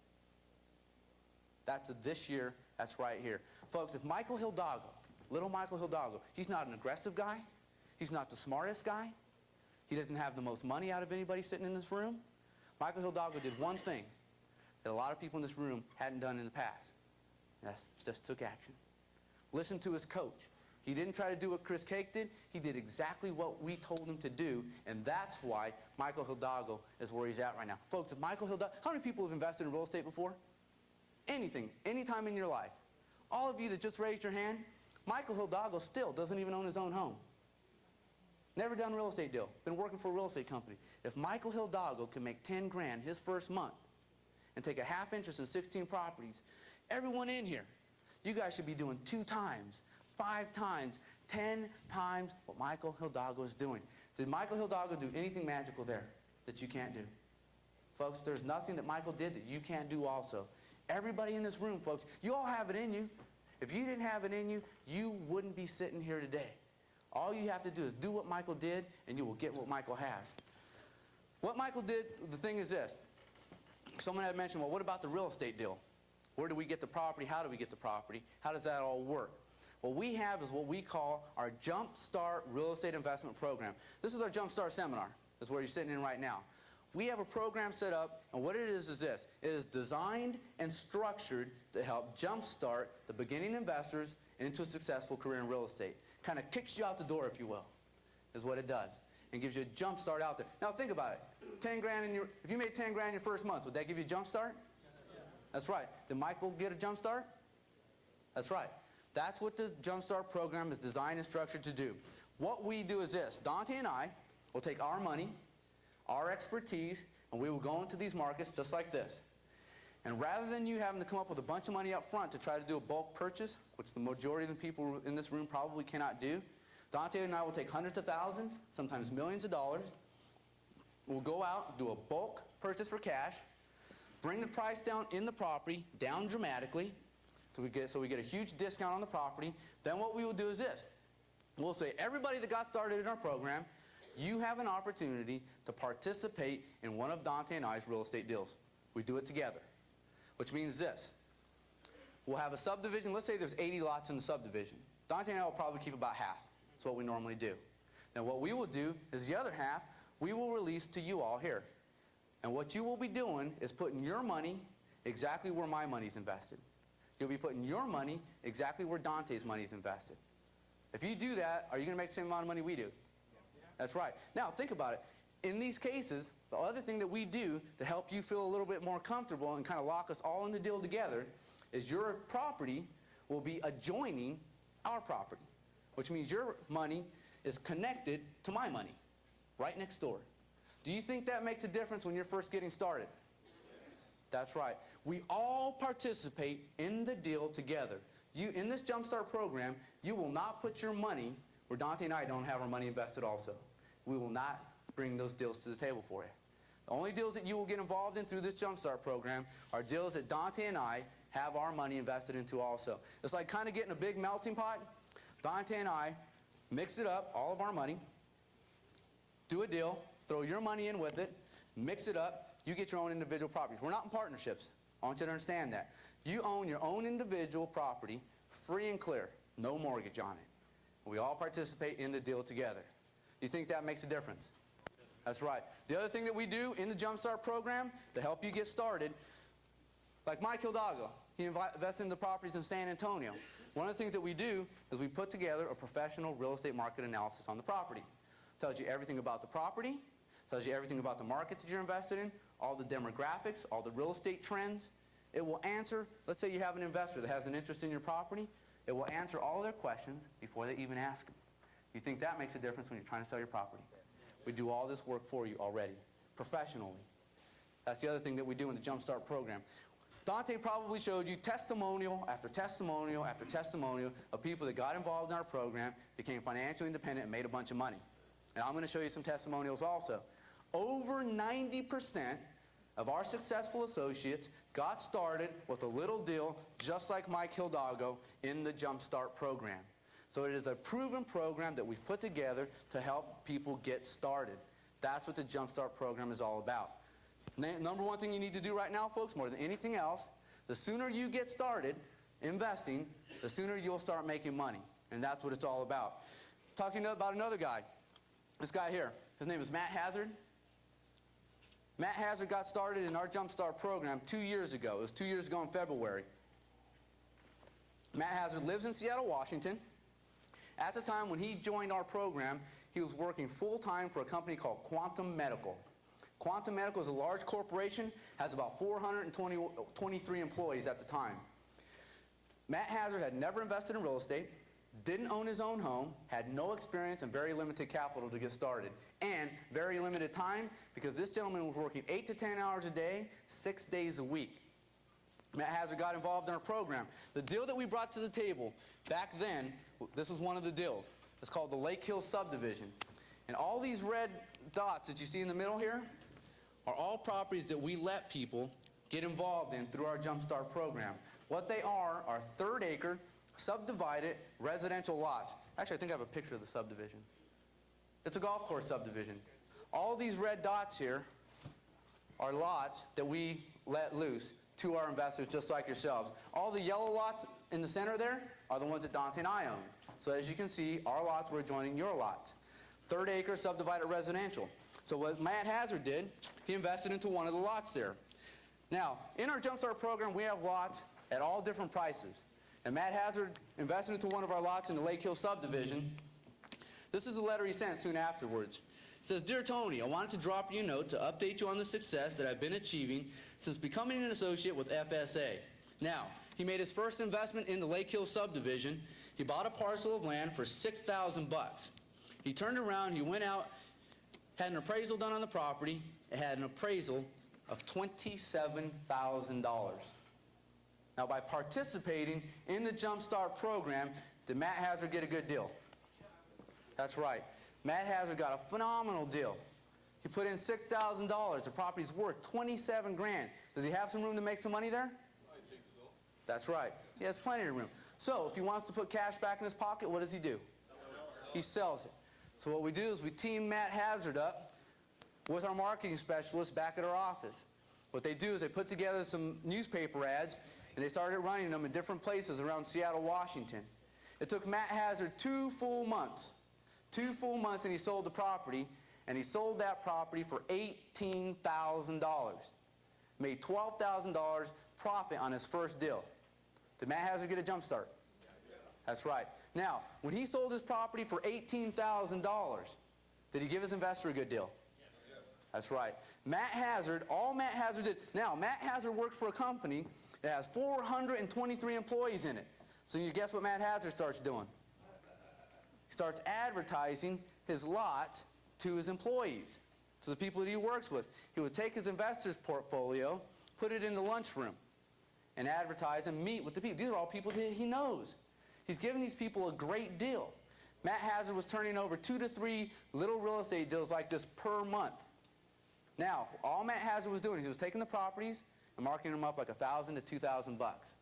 That's this year, that's right here. Folks, if Michael Hidalgo, little Michael Hidalgo, he's not an aggressive guy, he's not the smartest guy, he doesn't have the most money out of anybody sitting in this room. Michael Hidalgo did one thing that a lot of people in this room hadn't done in the past. And that's just took action. Listen to his coach. He didn't try to do what Chris Cake did. He did exactly what we told him to do, and that's why Michael Hidalgo is where he's at right now. Folks, if Michael Hidalgo, how many people have invested in real estate before? Anything, anytime in your life. All of you that just raised your hand, Michael Hidalgo still doesn't even own his own home. Never done a real estate deal. Been working for a real estate company. If Michael Hidalgo can make 10 grand his first month and take a half interest in 16 properties, everyone in here, you guys should be doing 2 times, 5 times, 10 times what Michael Hidalgo is doing. Did Michael Hidalgo do anything magical there that you can't do? Folks, there's nothing that Michael did that you can't do also. Everybody in this room, folks, you all have it in you. If you didn't have it in you, you wouldn't be sitting here today. All you have to do is do what Michael did, and you will get what Michael has. What Michael did, the thing is this. Someone had mentioned, well, what about the real estate deal? Where do we get the property? How do we get the property? How does that all work? What we have is what we call our Jump Start Real Estate Investment Program. This is our Jump Start seminar. This is where you're sitting in right now. We have a program set up, and what it is this. It is designed and structured to help jumpstart the beginning investors into a successful career in real estate. Kind of kicks you out the door, if you will, is what it does, and gives you a jump start out there. Now think about it. 10 grand if you made 10 grand your first month, would that give you a jump start? That's right. Did Michael get a jump start? That's right. That's what the Jump Start program is designed and structured to do. What we do is this. Dante and I will take our money, our expertise, and we will go into these markets just like this. And rather than you having to come up with a bunch of money up front to try to do a bulk purchase, which the majority of the people in this room probably cannot do, Dante and I will take hundreds of thousands, sometimes millions of dollars. We'll go out, do a bulk purchase for cash, bring the price down in the property, down dramatically, so we get a huge discount on the property. Then what we will do is this. We'll say, everybody that got started in our program, you have an opportunity to participate in one of Dante and I's real estate deals. We do it together, which means this. We'll have a subdivision. Let's say there's 80 lots in the subdivision. Dante and I will probably keep about half. That's what we normally do. Now what we will do is the other half we will release to you all here. And what you will be doing is putting your money exactly where my money's invested. You'll be putting your money exactly where Dante's money is invested. If you do that, are you going to make the same amount of money we do? Yes. That's right. Now think about it. In these cases, the other thing that we do to help you feel a little bit more comfortable and kind of lock us all in the deal together is your property will be adjoining our property, which means your money is connected to my money, right next door. Do you think that makes a difference when you're first getting started? That's right. We all participate in the deal together. In this Jumpstart program, you will not put your money where Dante and I don't have our money invested also. We will not bring those deals to the table for you. The only deals that you will get involved in through this Jumpstart program are deals that Dante and I have our money invested into also. It's like kind of getting a big melting pot. Dante and I mix it up, all of our money, do a deal, throw your money in with it, mix it up, you get your own individual properties. We're not in partnerships. I want you to understand that. You own your own individual property, free and clear, no mortgage on it. We all participate in the deal together. Do you think that makes a difference? That's right. The other thing that we do in the Jumpstart program to help you get started, like Mike Hidalgo, he invested in the properties in San Antonio. One of the things that we do is we put together a professional real estate market analysis on the property. Tells you everything about the property, tells you everything about the market that you're invested in, all the demographics, all the real estate trends. It will answer, let's say you have an investor that has an interest in your property, it will answer all their questions before they even ask them. You think that makes a difference when you're trying to sell your property? We do all this work for you already, professionally. That's the other thing that we do in the Jumpstart program. Dante probably showed you testimonial after testimonial after testimonial of people that got involved in our program, became financially independent, and made a bunch of money. And I'm going to show you some testimonials also. Over 90% of our successful associates got started with a little deal just like Mike Hidalgo in the Jumpstart program. So it is a proven program that we've put together to help people get started. That's what the Jumpstart program is all about. Number one thing you need to do right now, folks, more than anything else, the sooner you get started investing, the sooner you'll start making money. And that's what it's all about. Talk to you about another guy. This guy here. His name is Matt Hazard. Matt Hazard got started in our Jumpstart program 2 years ago. It was 2 years ago in February. Matt Hazard lives in Seattle, Washington. At the time when he joined our program, he was working full-time for a company called Quantum Medical. Quantum Medical is a large corporation, has about 423 employees at the time. Matt Hazard had never invested in real estate, didn't own his own home, had no experience and very limited capital to get started, and very limited time because this gentleman was working 8 to 10 hours a day, 6 days a week. Matt Hazard got involved in our program. The deal that we brought to the table back then, this was one of the deals. It's called the Lake Hills Subdivision. And all these red dots that you see in the middle here are all properties that we let people get involved in through our Jumpstart program. What they are third-acre, subdivided residential lots. Actually, I think I have a picture of the subdivision. It's a golf course subdivision. All these red dots here are lots that we let loose to our investors just like yourselves. All the yellow lots in the center there are the ones that Dante and I own. So as you can see, our lots were adjoining your lots. Third-acre subdivided residential. So what Matt Hazard did, he invested into one of the lots there. Now, in our Jumpstart program, we have lots at all different prices. And Matt Hazard invested into one of our lots in the Lake Hills subdivision. This is a letter he sent soon afterwards. It says, "Dear Tony, I wanted to drop you a note to update you on the success that I've been achieving since becoming an associate with FSA. Now, he made his first investment in the Lake Hills subdivision. He bought a parcel of land for $6,000. He turned around, he went out, had an appraisal done on the property. It had an appraisal of $27,000. Now, by participating in the Jumpstart program, did Matt Hazard get a good deal? That's right. Matt Hazard got a phenomenal deal. He put in $6,000. The property's worth $27,000. Does he have some room to make some money there? I think so. That's right. He has plenty of room. So, if he wants to put cash back in his pocket, what does he do? He sells it. So what we do is we team Matt Hazard up with our marketing specialists back at our office. What they do is they put together some newspaper ads and they started running them in different places around Seattle, Washington. It took Matt Hazard 2 full months. 2 full months, and he sold the property, and he sold that property for $18,000. Made $12,000 profit on his first deal. Did Matt Hazard get a jump start? That's right. Now, when he sold his property for $18,000, did he give his investor a good deal? That's right. Matt Hazard, all Matt Hazard did, now Matt Hazard worked for a company that has 423 employees in it. So you guess what Matt Hazard starts doing? He starts advertising his lots to his employees, to the people that he works with. He would take his investor's portfolio, put it in the lunchroom, and advertise and meet with the people. These are all people that he knows. He's giving these people a great deal. Matt Hazard was turning over 2 to 3 little real estate deals like this per month. Now, all Matt Hazard was doing is he was taking the properties and marketing them up like $1,000 to $2,000 bucks.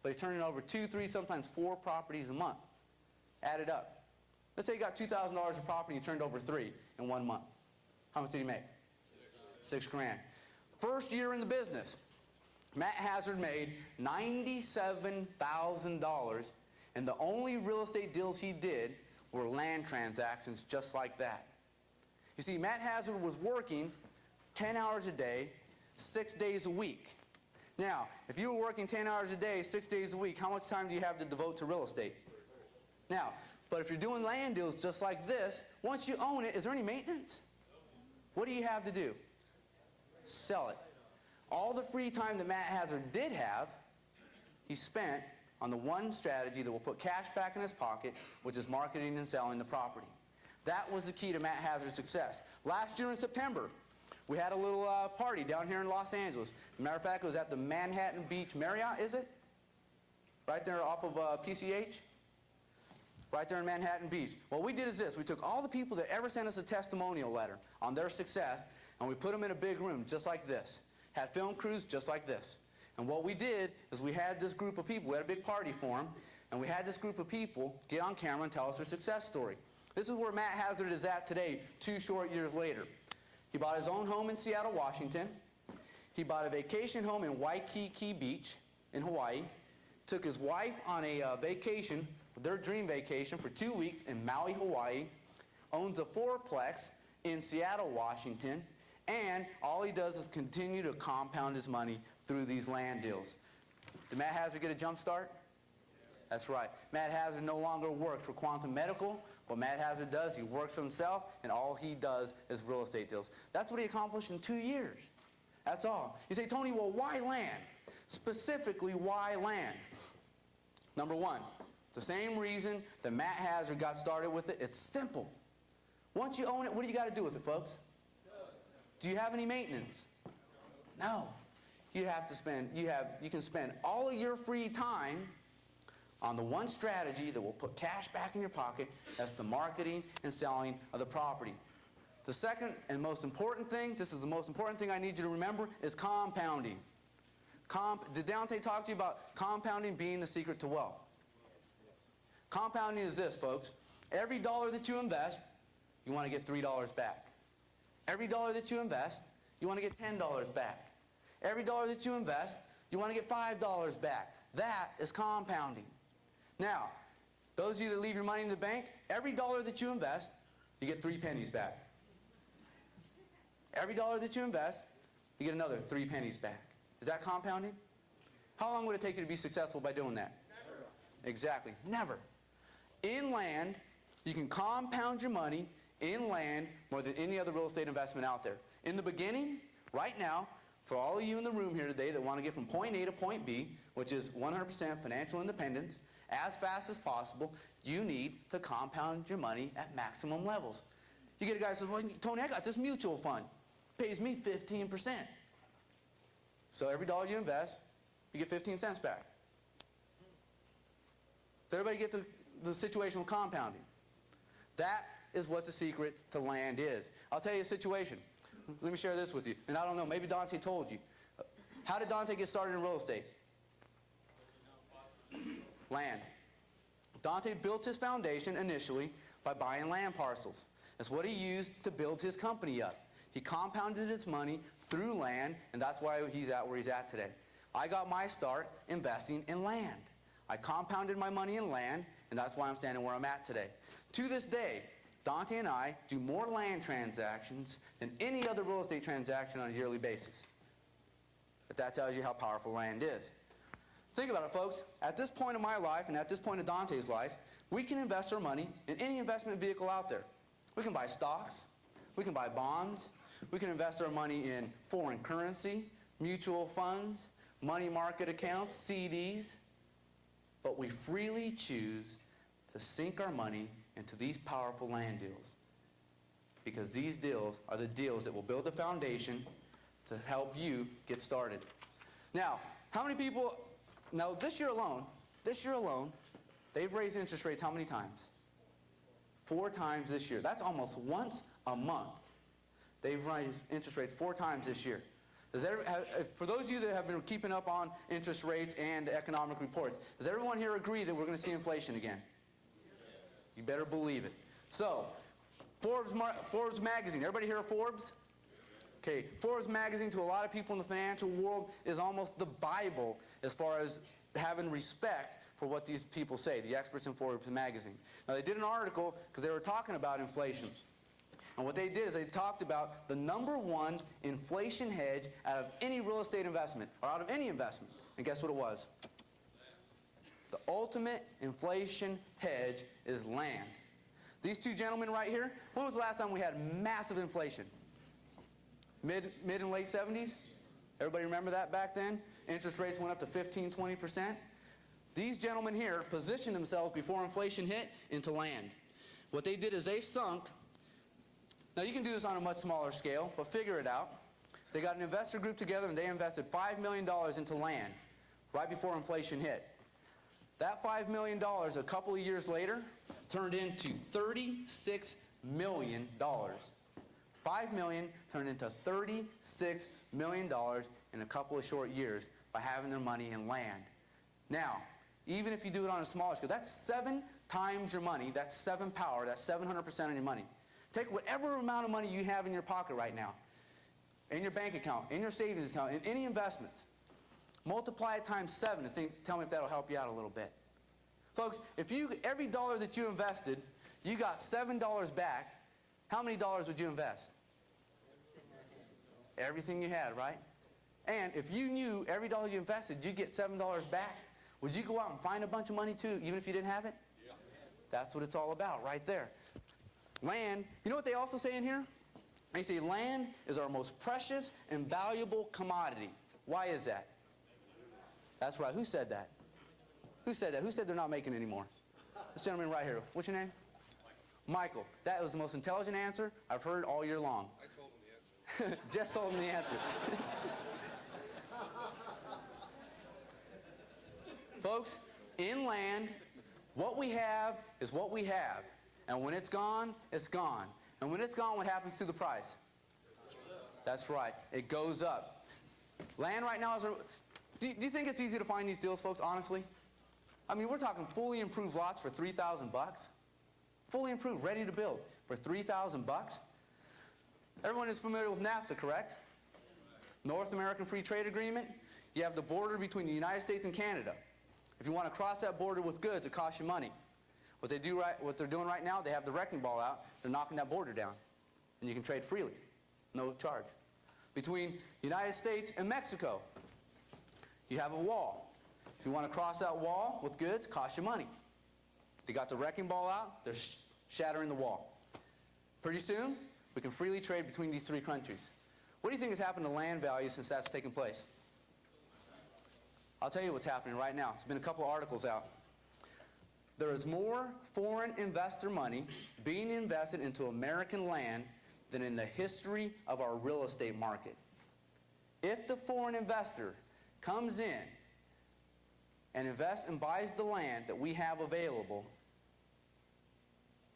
But he's turning over 2, 3, sometimes 4 properties a month. Add it up. Let's say he got $2,000 of property and he turned over 3 in 1 month. How much did he make? $6,000. First year in the business, Matt Hazard made $97,000, and the only real estate deals he did were land transactions just like that. You see, Matt Hazard was working 10 hours a day, 6 days a week. Now, if you were working 10 hours a day, 6 days a week, how much time do you have to devote to real estate? Now, but if you're doing land deals just like this, once you own it, is there any maintenance? What do you have to do? Sell it. All the free time that Matt Hazard did have, he spent on the one strategy that will put cash back in his pocket, which is marketing and selling the property. That was the key to Matt Hazard's success. Last year in September, we had a little party down here in Los Angeles. As a matter of fact, it was at the Manhattan Beach Marriott, is it? Right there off of PCH? Right there in Manhattan Beach. What we did is this. We took all the people that ever sent us a testimonial letter on their success, and we put them in a big room just like this. Had film crews just like this. And what we did is we had this group of people. We had a big party for them, and we had this group of people get on camera and tell us their success story. This is where Matt Hazard is at today, 2 short years later. He bought his own home in Seattle, Washington. He bought a vacation home in Waikiki Beach in Hawaii. Took his wife on a vacation, their dream vacation, for 2 weeks in Maui, Hawaii. Owns a fourplex in Seattle, Washington. And all he does is continue to compound his money through these land deals. Did Matt Hazard get a jump start? That's right. Matt Hazard no longer works for Quantum Medical. What Matt Hazard does, he works for himself, and all he does is real estate deals. That's what he accomplished in 2 years. That's all. You say, Tony, well, why land? Specifically, why land? Number one, the same reason that Matt Hazard got started with it. It's simple. Once you own it, what do you got to do with it, folks? Do you have any maintenance? No. You have to spend, you can spend all of your free time on the one strategy that will put cash back in your pocket. That's the marketing and selling of the property. The second and most important thing, this is the most important thing I need you to remember, is compounding. Did Dante talk to you about compounding being the secret to wealth? Compounding is this, folks. Every dollar that you invest, you want to get $3 back. Every dollar that you invest, you want to get $10 back. Every dollar that you invest, you want to get $5 back. That is compounding. Now, those of you that leave your money in the bank, every dollar that you invest, you get 3 pennies back. Every dollar that you invest, you get another 3 pennies back. Is that compounding? How long would it take you to be successful by doing that? Never. Exactly. Never. In land, you can compound your money in land more than any other real estate investment out there. In the beginning, right now, for all of you in the room here today that want to get from point A to point B, which is 100% financial independence, as fast as possible, you need to compound your money at maximum levels. You get a guy who says, well, Tony, I got this mutual fund. Pays me 15%. So every dollar you invest, you get 15 cents back. Does everybody get the situation with compounding? That is what the secret to land is. I'll tell you a situation. Let me share this with you. And I don't know, maybe Dante told you. How did Dante get started in real estate? Land. Dante built his foundation initially by buying land parcels. That's what he used to build his company up. He compounded his money through land, and that's why he's at where he's at today. I got my start investing in land. I compounded my money in land, and that's why I'm standing where I'm at today. To this day, Dante and I do more land transactions than any other real estate transaction on a yearly basis. If that tells you how powerful land is. Think about it, folks. At this point in my life and at this point in Dante's life, we can invest our money in any investment vehicle out there. We can buy stocks. We can buy bonds. We can invest our money in foreign currency, mutual funds, money market accounts, CDs. But we freely choose to sink our money into these powerful land deals. Because these deals are the deals that will build the foundation to help you get started. Now, how many people, now this year alone, they've raised interest rates how many times? 4 times this year. That's almost once a month. They've raised interest rates 4 times this year. For those of you that have been keeping up on interest rates and economic reports, does everyone here agree that we're going to see inflation again? You better believe it. So, Forbes magazine. Everybody hear of Forbes? Okay, Forbes magazine to a lot of people in the financial world is almost the Bible as far as having respect for what these people say, the experts in Forbes magazine. Now, they did an article because they were talking about inflation. And what they did is they talked about the #1 inflation hedge out of any real estate investment, or out of any investment. And guess what it was? The ultimate inflation hedge is land. These 2 gentlemen right here, when was the last time we had massive inflation? Mid and late 70s? Everybody remember that back then? Interest rates went up to 15, 20%. These gentlemen here positioned themselves before inflation hit into land. What they did is they sunk. Now you can do this on a much smaller scale, but figure it out. They got an investor group together and they invested $5 million into land right before inflation hit. That $5 million a couple of years later turned into $36 million. 5 million turned into $36 million in a couple of short years by having their money in land. Now, even if you do it on a smaller scale, that's 7 times your money. That's 7 power. That's 700% of your money. Take whatever amount of money you have in your pocket right now, in your bank account, in your savings account, in any investments. Multiply it times 7 and tell me if that'll help you out a little bit. Folks, if every dollar that you invested, you got $7 back, how many dollars would you invest? Everything you had, right? And if you knew every dollar you invested, you'd get $7 back, would you go out and find a bunch of money too, even if you didn't have it? Yeah. That's what it's all about right there. Land, you know what they also say in here? They say land is our most precious and valuable commodity. Why is that? That's right. Who said that? Who said that? Who said they're not making any more? This gentleman right here. What's your name? Michael. That was the most intelligent answer I've heard all year long. I told him the answer. Just told him the answer. Folks, in land, what we have is what we have. And when it's gone, it's gone. And when it's gone, what happens to the price? That's right. It goes up. Land right now is do you think it's easy to find these deals, folks, honestly? I mean, we're talking fully improved lots for $3,000. Fully improved, ready to build for $3,000. Everyone is familiar with NAFTA, correct? North American Free Trade Agreement. You have the border between the United States and Canada. If you want to cross that border with goods, it costs you money. What they're doing right now, they have the wrecking ball out. They're knocking that border down. And you can trade freely. No charge. Between the United States and Mexico, you have a wall. If you want to cross that wall with goods, it costs you money. They got the wrecking ball out. They're shattering the wall. Pretty soon, we can freely trade between these 3 countries. What do you think has happened to land value since that's taken place? I'll tell you what's happening right now. There's been a couple of articles out. There is more foreign investor money being invested into American land than in the history of our real estate market. If the foreign investor comes in and invests and buys the land that we have available,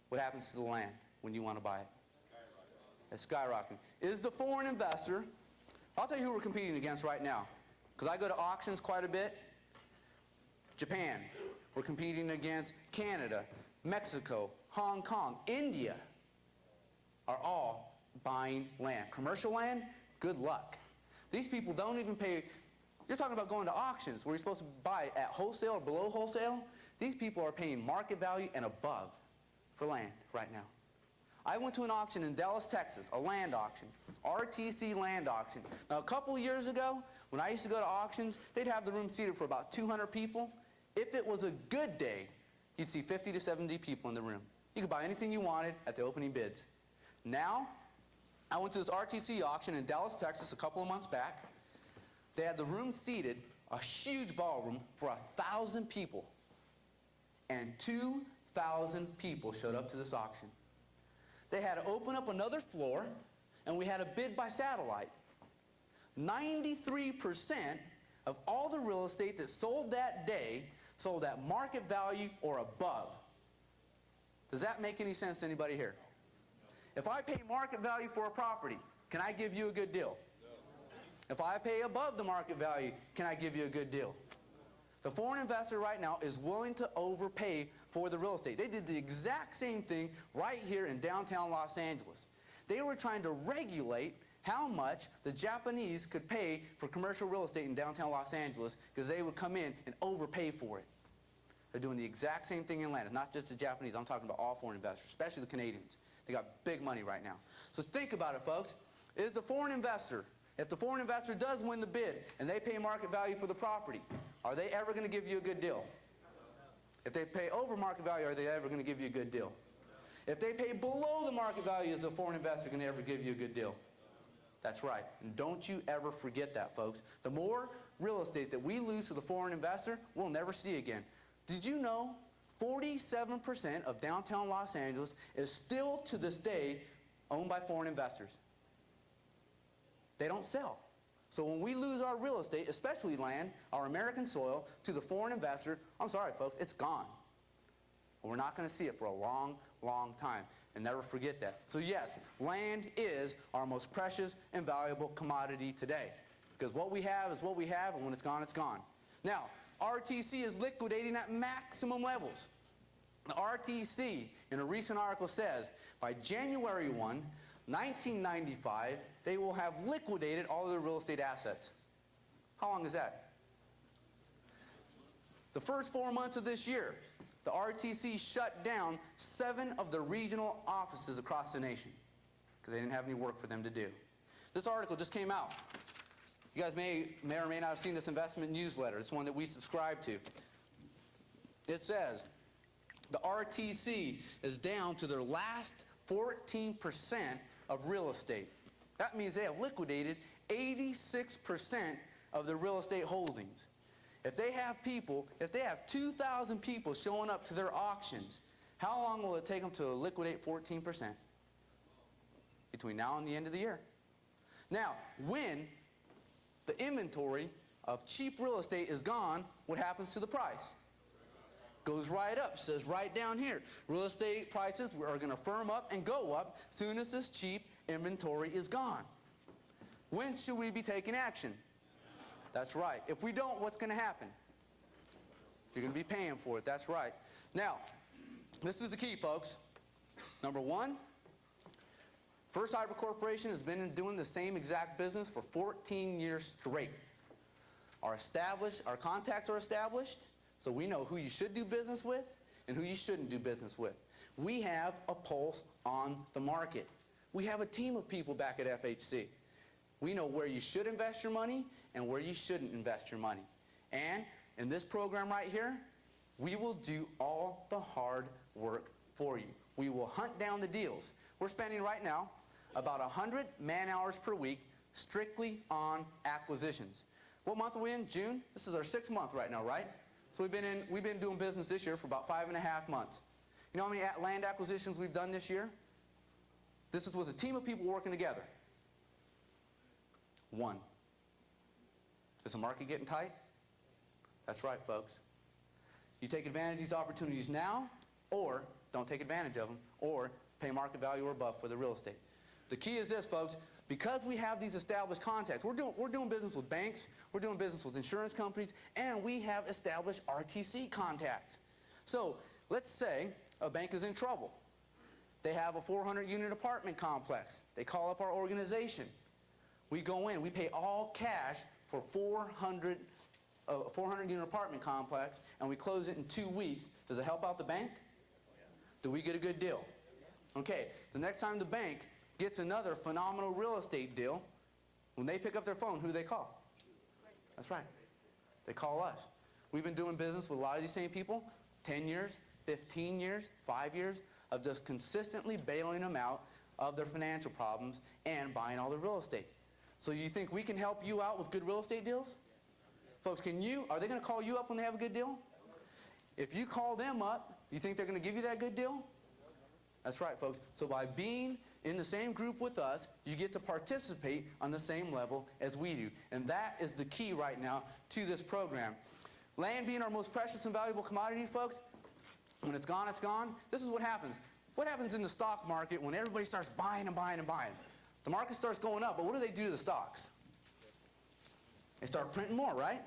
what happens to the land when you want to buy it? It's skyrocketing. Is the foreign investor, I'll tell you who we're competing against right now, because I go to auctions quite a bit. Japan. We're competing against Canada, Mexico, Hong Kong, India are all buying land. Commercial land, good luck. These people don't even pay. You're talking about going to auctions where you're supposed to buy at wholesale or below wholesale. These people are paying market value and above for land right now. I went to an auction in Dallas, Texas, a land auction, RTC land auction. Now, a couple of years ago, when I used to go to auctions, they'd have the room seated for about 200 people. If it was a good day, you'd see 50 to 70 people in the room. You could buy anything you wanted at the opening bids. Now, I went to this RTC auction in Dallas, Texas a couple of months back. They had the room seated, a huge ballroom for 1,000 people. And 2,000 people showed up to this auction. They had to open up another floor, and we had a bid by satellite. 93% of all the real estate that sold that day sold at market value or above. Does that make any sense to anybody here? If I pay market value for a property, can I give you a good deal? If I pay above the market value, can I give you a good deal? The foreign investor right now is willing to overpay for the real estate. They did the exact same thing right here in downtown Los Angeles. They were trying to regulate how much the Japanese could pay for commercial real estate in downtown Los Angeles because they would come in and overpay for it. They're doing the exact same thing in Atlanta, not just the Japanese. I'm talking about all foreign investors, especially the Canadians. They got big money right now. So think about it, folks. Is the foreign investor, if the foreign investor does win the bid and they pay market value for the property, are they ever going to give you a good deal? If they pay over market value, are they ever going to give you a good deal? If they pay below the market value, is the foreign investor going to ever give you a good deal? That's right. And don't you ever forget that, folks. The more real estate that we lose to the foreign investor, we'll never see again. Did you know 47% of downtown Los Angeles is still to this day owned by foreign investors? They don't sell. So when we lose our real estate, especially land, our American soil, to the foreign investor, I'm sorry, folks, it's gone. And we're not going to see it for a long, long time. And never forget that. So yes, land is our most precious and valuable commodity today. Because what we have is what we have, and when it's gone, it's gone. Now, RTC is liquidating at maximum levels. The RTC, in a recent article, says by January 1, 1995, they will have liquidated all of their real estate assets. How long is that? The first 4 months of this year, the RTC shut down 7 of the regional offices across the nation because they didn't have any work for them to do. This article just came out. You guys may or may not have seen this investment newsletter. It's one that we subscribe to. It says the RTC is down to their last 14% of real estate. That means they have liquidated 86% of their real estate holdings. If they have 2,000 people showing up to their auctions, how long will it take them to liquidate 14%? Between now and the end of the year. Now, when the inventory of cheap real estate is gone, what happens to the price? Goes right up. Says right down here, real estate prices are going to firm up and go up soon as this cheap inventory is gone. When should we be taking action? That's right. If we don't, what's going to happen? You're going to be paying for it. That's right. Now, this is the key, folks. Number one, First Hybrid Corporation has been doing the same exact business for 14 years straight. Our contacts are established, so we know who you should do business with and who you shouldn't do business with. We have a pulse on the market. We have a team of people back at FHC. We know where you should invest your money and where you shouldn't invest your money. And in this program right here, we will do all the hard work for you. We will hunt down the deals. We're spending right now about 100 man-hours per week strictly on acquisitions. What month are we in? June? This is our 6th month right now, right? So we've been doing business this year for about 5.5 months. You know how many land acquisitions we've done this year? This is with a team of people working together. 1. Is the market getting tight? That's right, folks. You take advantage of these opportunities now, or don't take advantage of them, or pay market value or above for the real estate. The key is this, folks. Because we have these established contacts, we're doing business with banks, we're doing business with insurance companies, and we have established RTC contacts. So let's say a bank is in trouble. They have a 400-unit apartment complex. They call up our organization. We go in, we pay all cash for 400 a 400-unit apartment complex and we close it in 2 weeks, does it help out the bank? Do we get a good deal? Okay, the next time the bank gets another phenomenal real estate deal, when they pick up their phone, who do they call? That's right. They call us. We've been doing business with a lot of these same people, 10 years, 15 years, 5 years, of just consistently bailing them out of their financial problems and buying all the real estate. So you think we can help you out with good real estate deals? Folks, are they going to call you up when they have a good deal? If you call them up, you think they're going to give you that good deal? That's right, folks. So by being in the same group with us, you get to participate on the same level as we do. And that is the key right now to this program. Land being our most precious and valuable commodity, folks, when it's gone, it's gone. This is what happens. What happens in the stock market when everybody starts buying and buying and buying? The market starts going up, but what do they do to the stocks? They start printing more, right?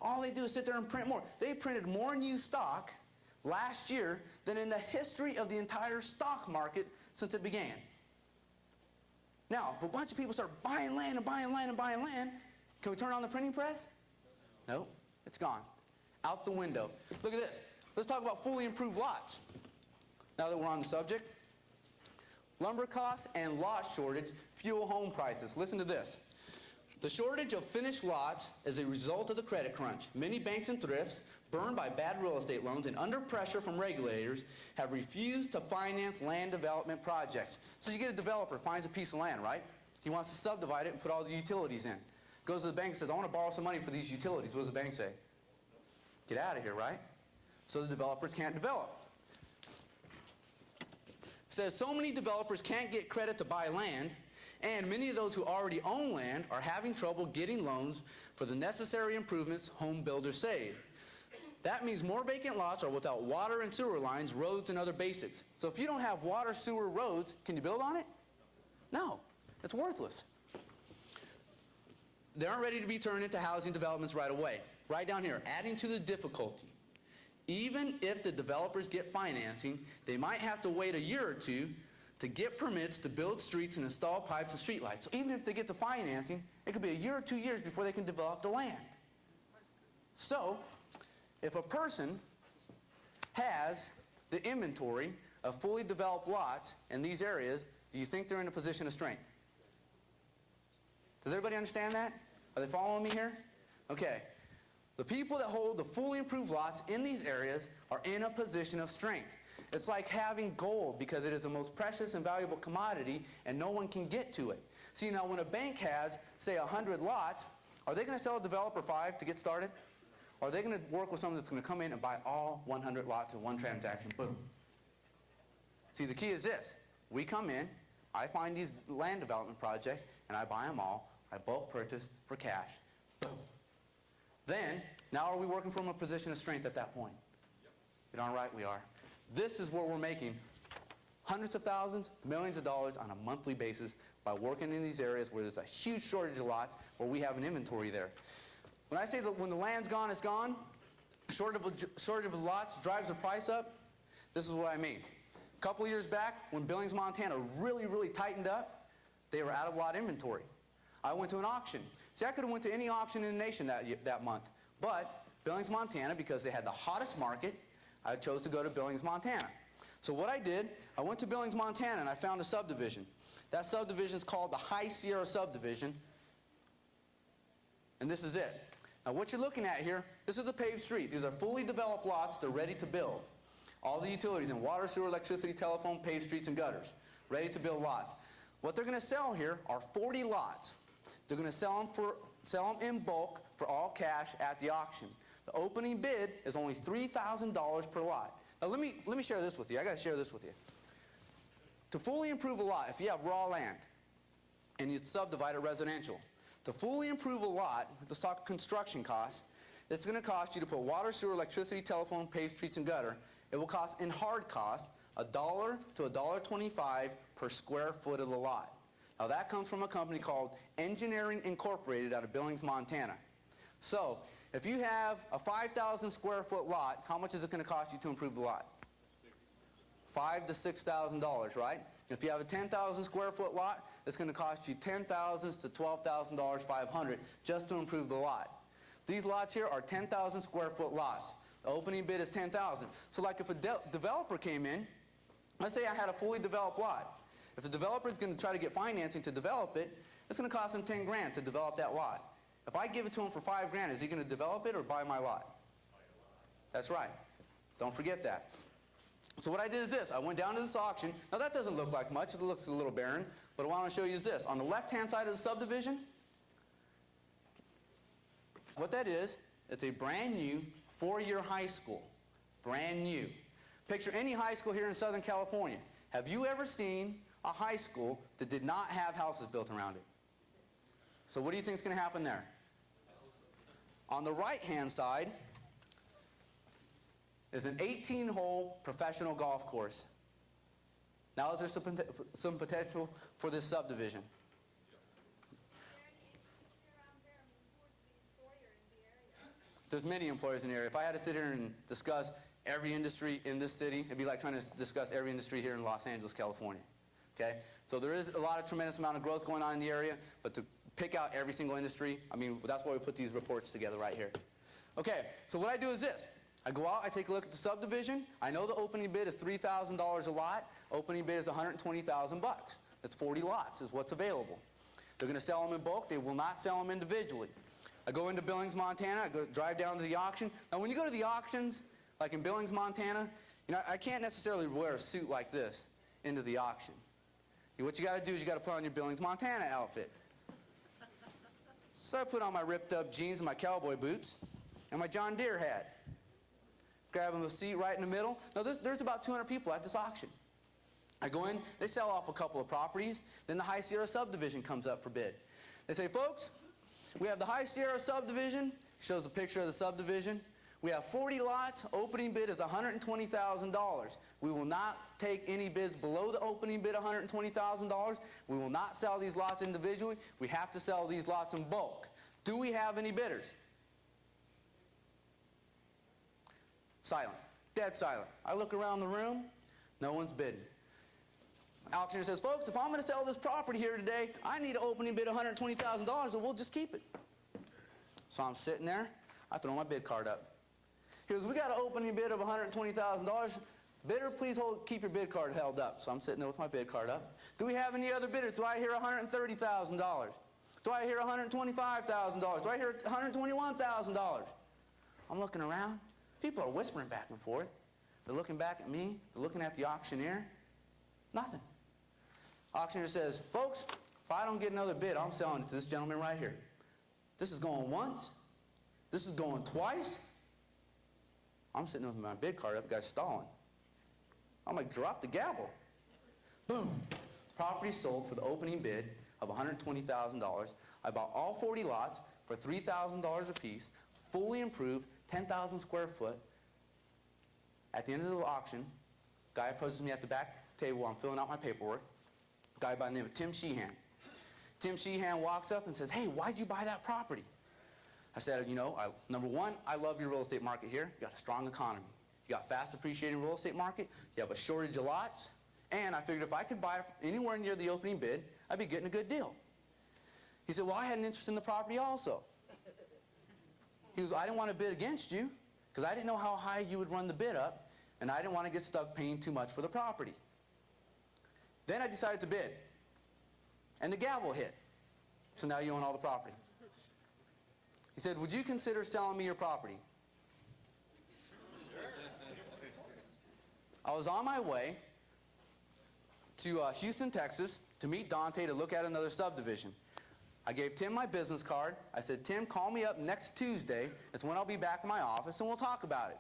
All they do is sit there and print more. They printed more new stock last year than in the history of the entire stock market since it began. Now, if a bunch of people start buying land and buying land and buying land, can we turn on the printing press? No, it's gone. Out the window. Look at this. Let's talk about fully improved lots. Now that we're on the subject. Lumber costs and lot shortage fuel home prices. Listen to this. The shortage of finished lots is a result of the credit crunch. Many banks and thrifts, burned by bad real estate loans and under pressure from regulators, have refused to finance land development projects. So you get a developer, finds a piece of land, right? He wants to subdivide it and put all the utilities in. Goes to the bank and says, I want to borrow some money for these utilities. What does the bank say? Get out of here, right? So the developers can't develop. Says so many developers can't get credit to buy land, and many of those who already own land are having trouble getting loans for the necessary improvements home builders save. That means more vacant lots are without water and sewer lines, roads, and other basics. So if you don't have water, sewer, roads, can you build on it? No, it's worthless. They aren't ready to be turned into housing developments right away. Right down here, adding to the difficulty. Even if the developers get financing, they might have to wait a year or two to get permits to build streets and install pipes and streetlights. So even if they get the financing, it could be a year or 2 years before they can develop the land. So, if a person has the inventory of fully developed lots in these areas, do you think they're in a position of strength? Does everybody understand that? Are they following me here? Okay. The people that hold the fully improved lots in these areas are in a position of strength. It's like having gold because it is the most precious and valuable commodity and no one can get to it. See, now when a bank has, say, 100 lots, are they going to sell a developer 5 to get started? Or are they going to work with someone that's going to come in and buy all 100 lots in one transaction? Boom. See, the key is this. We come in, I find these land development projects, and I buy them all. I bulk purchase for cash. Boom. Then, now are we working from a position of strength at that point? Yep. You darn right we are. This is where we're making hundreds of thousands, millions of dollars on a monthly basis by working in these areas where there's a huge shortage of lots, where we have an inventory there. When I say that when the land's gone, it's gone, shortage of lots drives the price up, this is what I mean. A couple of years back, when Billings, Montana really, really tightened up, they were out of lot inventory. I went to an auction. See, I could have went to any auction in the nation that month. But Billings, Montana, because they had the hottest market, I chose to go to Billings, Montana. So what I did, I went to Billings, Montana, and I found a subdivision. That subdivision is called the High Sierra Subdivision. And this is it. Now what you're looking at here, this is a paved street. These are fully developed lots. They're ready to build. All the utilities in water, sewer, electricity, telephone, paved streets, and gutters. Ready to build lots. What they're going to sell here are 40 lots. They're going to sell them in bulk for all cash at the auction. The opening bid is only $3,000 per lot. Now let me share this with you. I got to share this with you. To fully improve a lot, if you have raw land and you subdivide it residential, to fully improve a lot, let's talk construction costs, it's going to cost you to put water, sewer, electricity, telephone, paved streets, and gutter. It will cost in hard costs $1 to $1.25 per square foot of the lot. Now that comes from a company called Engineering Incorporated out of Billings, Montana. So, if you have a 5,000 square foot lot, how much is it going to cost you to improve the lot? $5,000 to $6,000, right? If you have a 10,000 square foot lot, it's going to cost you $10,000 to $12,000, $500 just to improve the lot. These lots here are 10,000 square foot lots. The opening bid is 10,000. So like if a developer came in, let's say I had a fully developed lot. If the developer is going to try to get financing to develop it, it's going to cost him 10 grand to develop that lot. If I give it to him for 5 grand, is he going to develop it or buy my lot? That's right. Don't forget that. So what I did is this. I went down to this auction. Now that doesn't look like much. It looks a little barren. But what I want to show you is this. On the left-hand side of the subdivision, what that is, it's a brand new 4-year high school. Brand new. Picture any high school here in Southern California. Have you ever seen a high school that did not have houses built around it? So what do you think is going to happen there? On the right-hand side is an 18-hole professional golf course. Now is there some potential for this subdivision? There's many employers in the area. If I had to sit here and discuss every industry in this city, it'd be like trying to discuss every industry here in Los Angeles, California. Okay? So there is a lot of tremendous amount of growth going on in the area, but to pick out every single industry, I mean, that's why we put these reports together right here. Okay, so what I do is this. I go out, I take a look at the subdivision. I know the opening bid is $3,000 a lot. Opening bid is $120,000 bucks. That's 40 lots is what's available. They're going to sell them in bulk. They will not sell them individually. I go into Billings, Montana. I drive down to the auction. Now, when you go to the auctions, like in Billings, Montana, you know, I can't necessarily wear a suit like this into the auction. What you got to do is you got to put on your Billings, Montana outfit. So I put on my ripped up jeans and my cowboy boots and my John Deere hat. Grabbing the seat right in the middle. Now, there's about 200 people at this auction. I go in, they sell off a couple of properties, then the High Sierra subdivision comes up for bid. They say, folks, we have the High Sierra subdivision, shows a picture of the subdivision. We have 40 lots, opening bid is $120,000. We will not take any bids below the opening bid $120,000. We will not sell these lots individually. We have to sell these lots in bulk. Do we have any bidders? Silent. Dead silent. I look around the room, no one's bidding. Auctioneer says, folks, if I'm going to sell this property here today, I need an opening bid of $120,000 or we'll just keep it. So I'm sitting there, I throw my bid card up. He goes, we got an opening bid of $120,000. Bidder, please keep your bid card held up. So I'm sitting there with my bid card up. Do we have any other bidders? Do I hear $130,000? Do I hear $125,000? Do I hear $121,000? I'm looking around. People are whispering back and forth. They're looking back at me. They're looking at the auctioneer. Nothing. Auctioneer says, folks, if I don't get another bid, I'm selling it to this gentleman right here. This is going once. This is going twice. I'm sitting with my bid card up, the guy's stalling. I'm like, drop the gavel. Boom. Property sold for the opening bid of $120,000. I bought all 40 lots for $3,000 a piece, fully improved, 10,000 square foot. At the end of the auction, guy approaches me at the back table while I'm filling out my paperwork. A guy by the name of Tim Sheehan. Tim Sheehan walks up and says, hey, why'd you buy that property? I said, you know, number one, I love your real estate market here. You got a strong economy. You got fast appreciating real estate market. You have a shortage of lots. And I figured if I could buy anywhere near the opening bid, I'd be getting a good deal. He said, well, I had an interest in the property also. He goes, I didn't want to bid against you because I didn't know how high you would run the bid up, and I didn't want to get stuck paying too much for the property. Then I decided to bid, and the gavel hit. So now you own all the property. He said, would you consider selling me your property? I was on my way to Houston, Texas to meet Dante to look at another subdivision. I gave Tim my business card. I said, Tim, call me up next Tuesday. It's when I'll be back in my office, and we'll talk about it.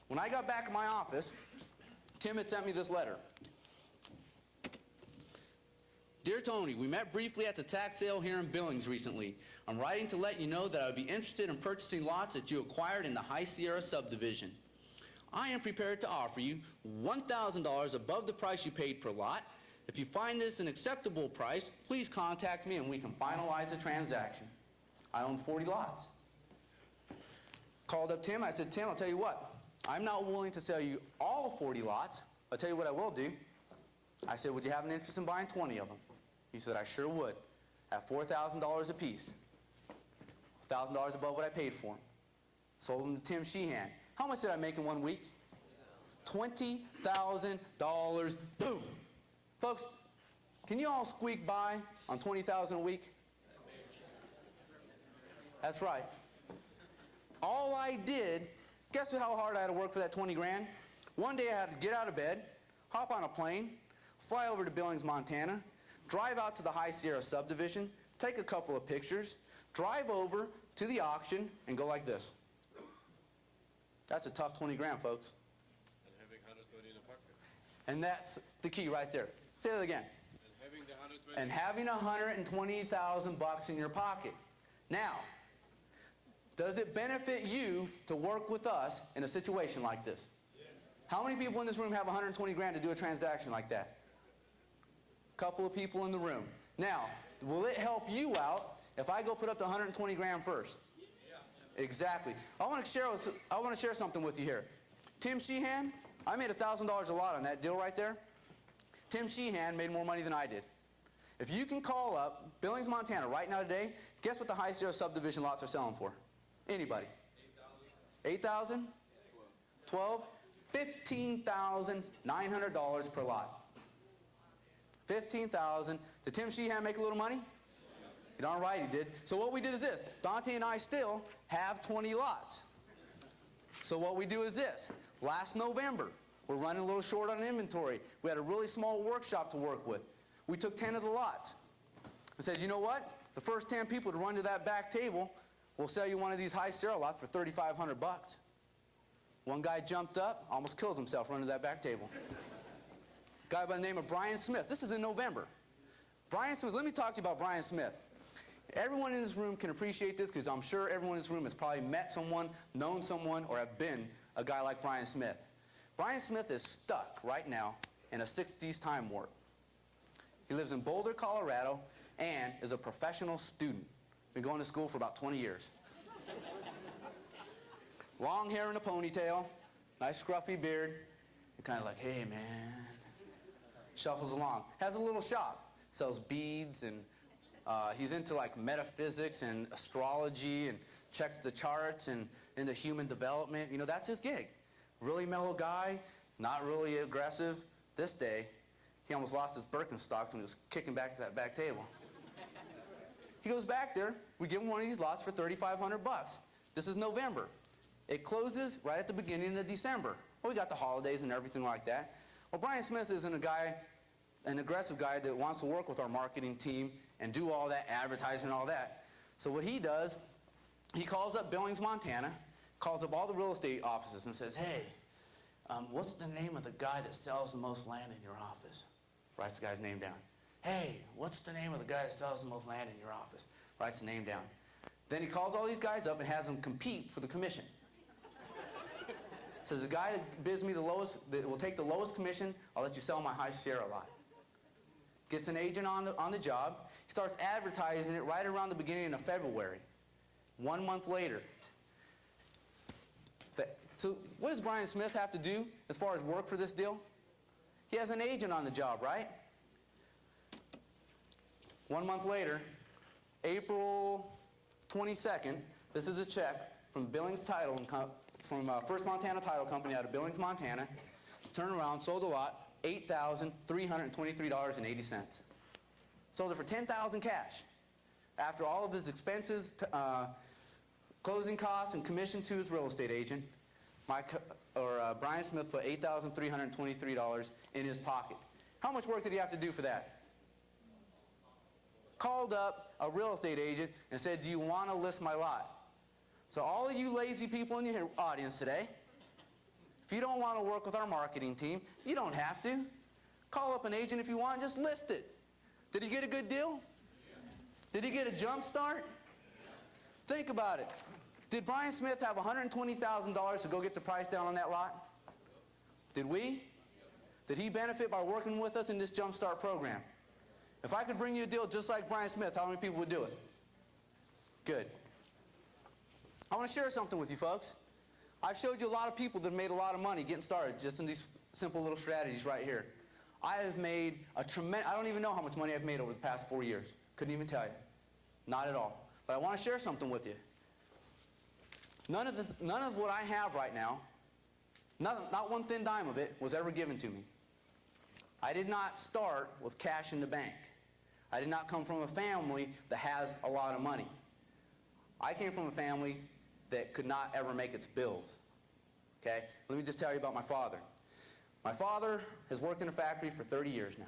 When I got back in my office, Tim had sent me this letter. Dear Tony, we met briefly at the tax sale here in Billings recently. I'm writing to let you know that I would be interested in purchasing lots that you acquired in the High Sierra subdivision. I am prepared to offer you $1,000 above the price you paid per lot. If you find this an acceptable price, please contact me and we can finalize the transaction. I own 40 lots. Called up Tim. I said, Tim, I'll tell you what. I'm not willing to sell you all 40 lots. I'll tell you what I will do. I said, would you have an interest in buying 20 of them? He said, I sure would, at $4,000 a piece. $1,000 above what I paid for them. Sold them to Tim Sheehan. How much did I make in 1 week? $20,000. Boom. Folks, can you all squeak by on $20,000 a week? That's right. All I did, guess how hard I had to work for that 20 grand? One day I had to get out of bed, hop on a plane, fly over to Billings, Montana, drive out to the High Sierra subdivision, take a couple of pictures, drive over to the auction, and go like this. That's a tough 20 grand, folks. And having 120 in the pocket. And that's the key right there. Say that again. And having the 120. And having 120,000 bucks in your pocket. Now, does it benefit you to work with us in a situation like this? Yes. How many people in this room have 120 grand to do a transaction like that? Couple of people in the room. Now, will it help you out if I go put up the 120 grand first? Yeah. Exactly. I want to share something with you here. Tim Sheehan, I made $1,000 a lot on that deal right there. Tim Sheehan made more money than I did. If you can call up Billings, Montana right now today, guess what the High Sierra subdivision lots are selling for? Anybody? 8,000? 12? $15,900 per lot. 15,000. Did Tim Sheehan make a little money? You darn right he did. So what we did is this. Dante and I still have 20 lots. So what we do is this. Last November, we're running a little short on inventory. We had a really small workshop to work with. We took 10 of the lots. I said, you know what? The first 10 people to run to that back table, we'll sell you one of these High Sierra lots for $3,500. One guy jumped up, almost killed himself running to that back table. Guy by the name of Brian Smith. This is in November. Brian Smith, let me talk to you about Brian Smith. Everyone in this room can appreciate this because I'm sure everyone in this room has probably met someone, known someone, or have been a guy like Brian Smith. Brian Smith is stuck right now in a 60s time warp. He lives in Boulder, Colorado, and is a professional student. Been going to school for about 20 years. Long hair and a ponytail, nice scruffy beard, and kind of like, hey, man. Shuffles along. Has a little shop. Sells beads, and he's into like metaphysics and astrology and checks the charts and into human development. You know, that's his gig. Really mellow guy, not really aggressive. This day, he almost lost his Birkenstocks when he was kicking back to that back table. He goes back there. We give him one of these lots for $3,500. This is November. It closes right at the beginning of December. Well, we got the holidays and everything like that. Well, Brian Smith isn't an aggressive guy that wants to work with our marketing team and do all that advertising and all that. So what he does, he calls up Billings, Montana, calls up all the real estate offices and says, hey, what's the name of the guy that sells the most land in your office? Writes the guy's name down. Hey, what's the name of the guy that sells the most land in your office? Writes the name down. Then he calls all these guys up and has them compete for the commission. Says, the guy that bids me the lowest, that will take the lowest commission, I'll let you sell my High Sierra lot. Gets an agent on the job. He starts advertising it right around the beginning of February. 1 month later. So what does Brian Smith have to do as far as work for this deal? He has an agent on the job, right? 1 month later, April 22nd, this is a check from Billings Title and from First Montana Title Company out of Billings, Montana. Turned around, sold a lot, $8,323.80. Sold it for $10,000 cash. After all of his expenses, closing costs, and commission to his real estate agent, Brian Smith put $8,323 in his pocket. How much work did he have to do for that? Called up a real estate agent and said, do you want to list my lot? So all of you lazy people in your audience today, if you don't want to work with our marketing team, you don't have to. Call up an agent if you want, just list it. Did he get a good deal? Did he get a jump start? Think about it. Did Brian Smith have $120,000 to go get the price down on that lot? Did we? Did he benefit by working with us in this jump start program? If I could bring you a deal just like Brian Smith, how many people would do it? Good. I want to share something with you folks. I've showed you a lot of people that have made a lot of money getting started just in these simple little strategies right here. I have made a tremendous, I don't even know how much money I've made over the past 4 years. Couldn't even tell you. Not at all. But I want to share something with you. None of what I have right now, not one thin dime of it, was ever given to me. I did not start with cash in the bank. I did not come from a family that has a lot of money. I came from a family that could not ever make its bills. Okay? Let me just tell you about my father. My father has worked in a factory for 30 years now.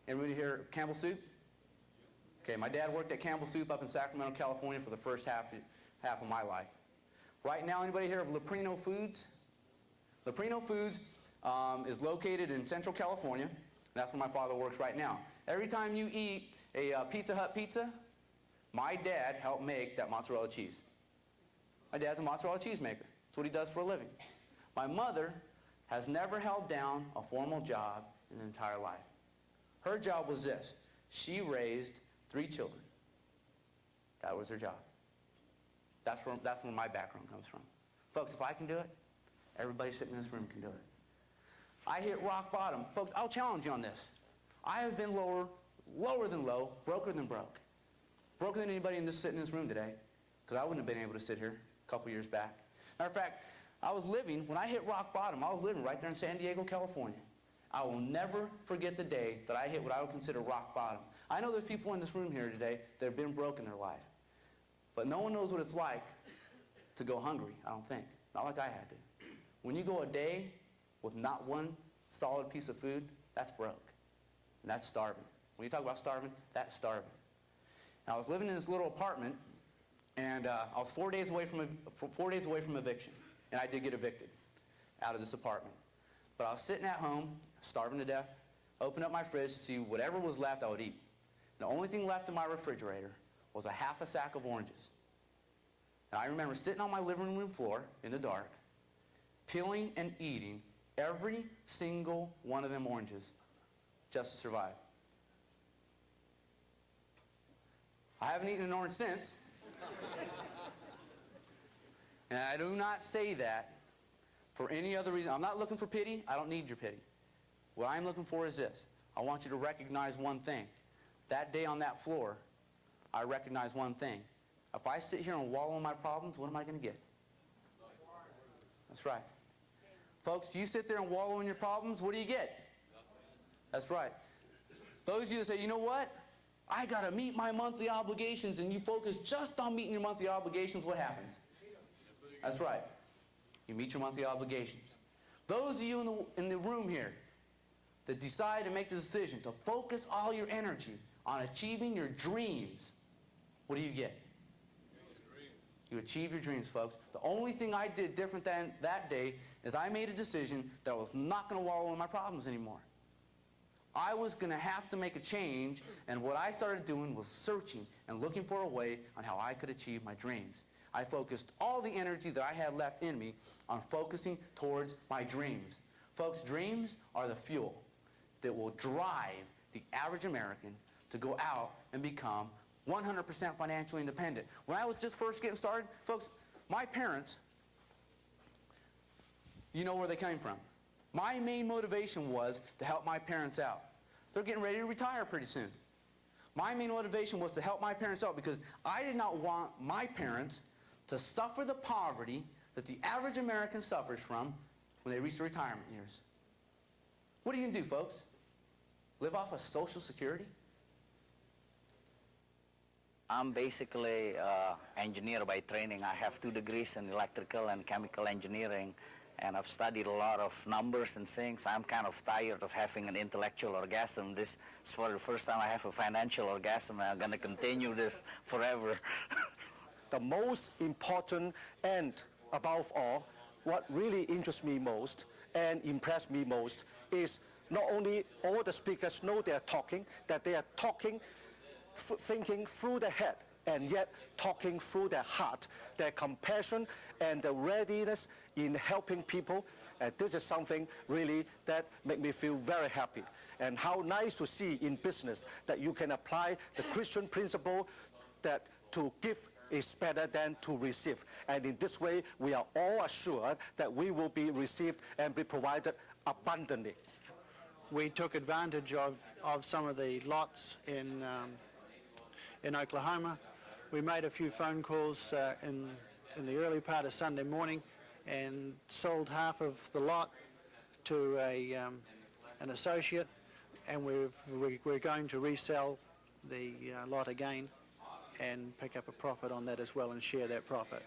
Everybody here, Campbell Soup? Okay, my dad worked at Campbell Soup up in Sacramento, California for the first half of my life. Right now, anybody hear of Leprino Foods? Leprino Foods is located in Central California. That's where my father works right now. Every time you eat a Pizza Hut pizza, my dad helped make that mozzarella cheese. My dad's a mozzarella cheese maker. That's what he does for a living. My mother has never held down a formal job in her entire life. Her job was this. She raised 3 children. That was her job. That's where my background comes from. Folks, if I can do it, everybody sitting in this room can do it. I hit rock bottom. Folks, I'll challenge you on this. I have been lower than low, broker than broke. Broker than anybody sitting in this room today, because I wouldn't have been able to sit here a couple years back. Matter of fact, when I hit rock bottom, I was living right there in San Diego, California. I will never forget the day that I hit what I would consider rock bottom. I know there's people in this room here today that have been broke in their life. But no one knows what it's like to go hungry, I don't think. Not like I had to. When you go a day with not one solid piece of food, that's broke. And that's starving. When you talk about starving, that's starving. And I was living in this little apartment, and I was 4 days away from eviction. And I did get evicted out of this apartment. But I was sitting at home, starving to death, opened up my fridge to see whatever was left I would eat. And the only thing left in my refrigerator was a half a sack of oranges. And I remember sitting on my living room floor in the dark, peeling and eating every single one of them oranges just to survive. I haven't eaten an orange since. And I do not say that for any other reason. I'm not looking for pity. I don't need your pity. What I'm looking for is this. I want you to recognize one thing. That day on that floor, I recognize one thing. If I sit here and wallow in my problems, what am I going to get? That's right. Folks, you sit there and wallow in your problems, what do you get? That's right. Those of you that say, you know what? I got to meet my monthly obligations, and you focus just on meeting your monthly obligations, what happens? That's right. You meet your monthly obligations. Those of you in the room here that decide to make the decision to focus all your energy on achieving your dreams, what do you get? You achieve your dreams, folks. The only thing I did different than that day is I made a decision that I was not going to wallow in my problems anymore. I was going to have to make a change, and what I started doing was searching and looking for a way on how I could achieve my dreams. I focused all the energy that I had left in me on focusing towards my dreams. Folks, dreams are the fuel that will drive the average American to go out and become 100% financially independent. When I was just first getting started, folks, my parents, you know where they came from. My main motivation was to help my parents out. They're getting ready to retire pretty soon. My main motivation was to help my parents out because I did not want my parents to suffer the poverty that the average American suffers from when they reach the retirement years. What are you going to do, folks? Live off of Social Security? I'm basically an engineer by training. I have 2 degrees in electrical and chemical engineering, and I've studied a lot of numbers and things. I'm kind of tired of having an intellectual orgasm. This is for the first time I have a financial orgasm, and I'm going to continue this forever. The most important and above all, what really interests me most and impressed me most is not only all the speakers know they're talking, that they are talking, thinking through their head, and yet talking through their heart, their compassion and the readiness in helping people. And this is something really that makes me feel very happy. And how nice to see in business that you can apply the Christian principle that to give is better than to receive. And in this way, we are all assured that we will be received and be provided abundantly. We took advantage of some of the lots in Oklahoma. We made a few phone calls in the early part of Sunday morning and sold half of the lot to an associate, and we're going to resell the lot again and pick up a profit on that as well and share that profit.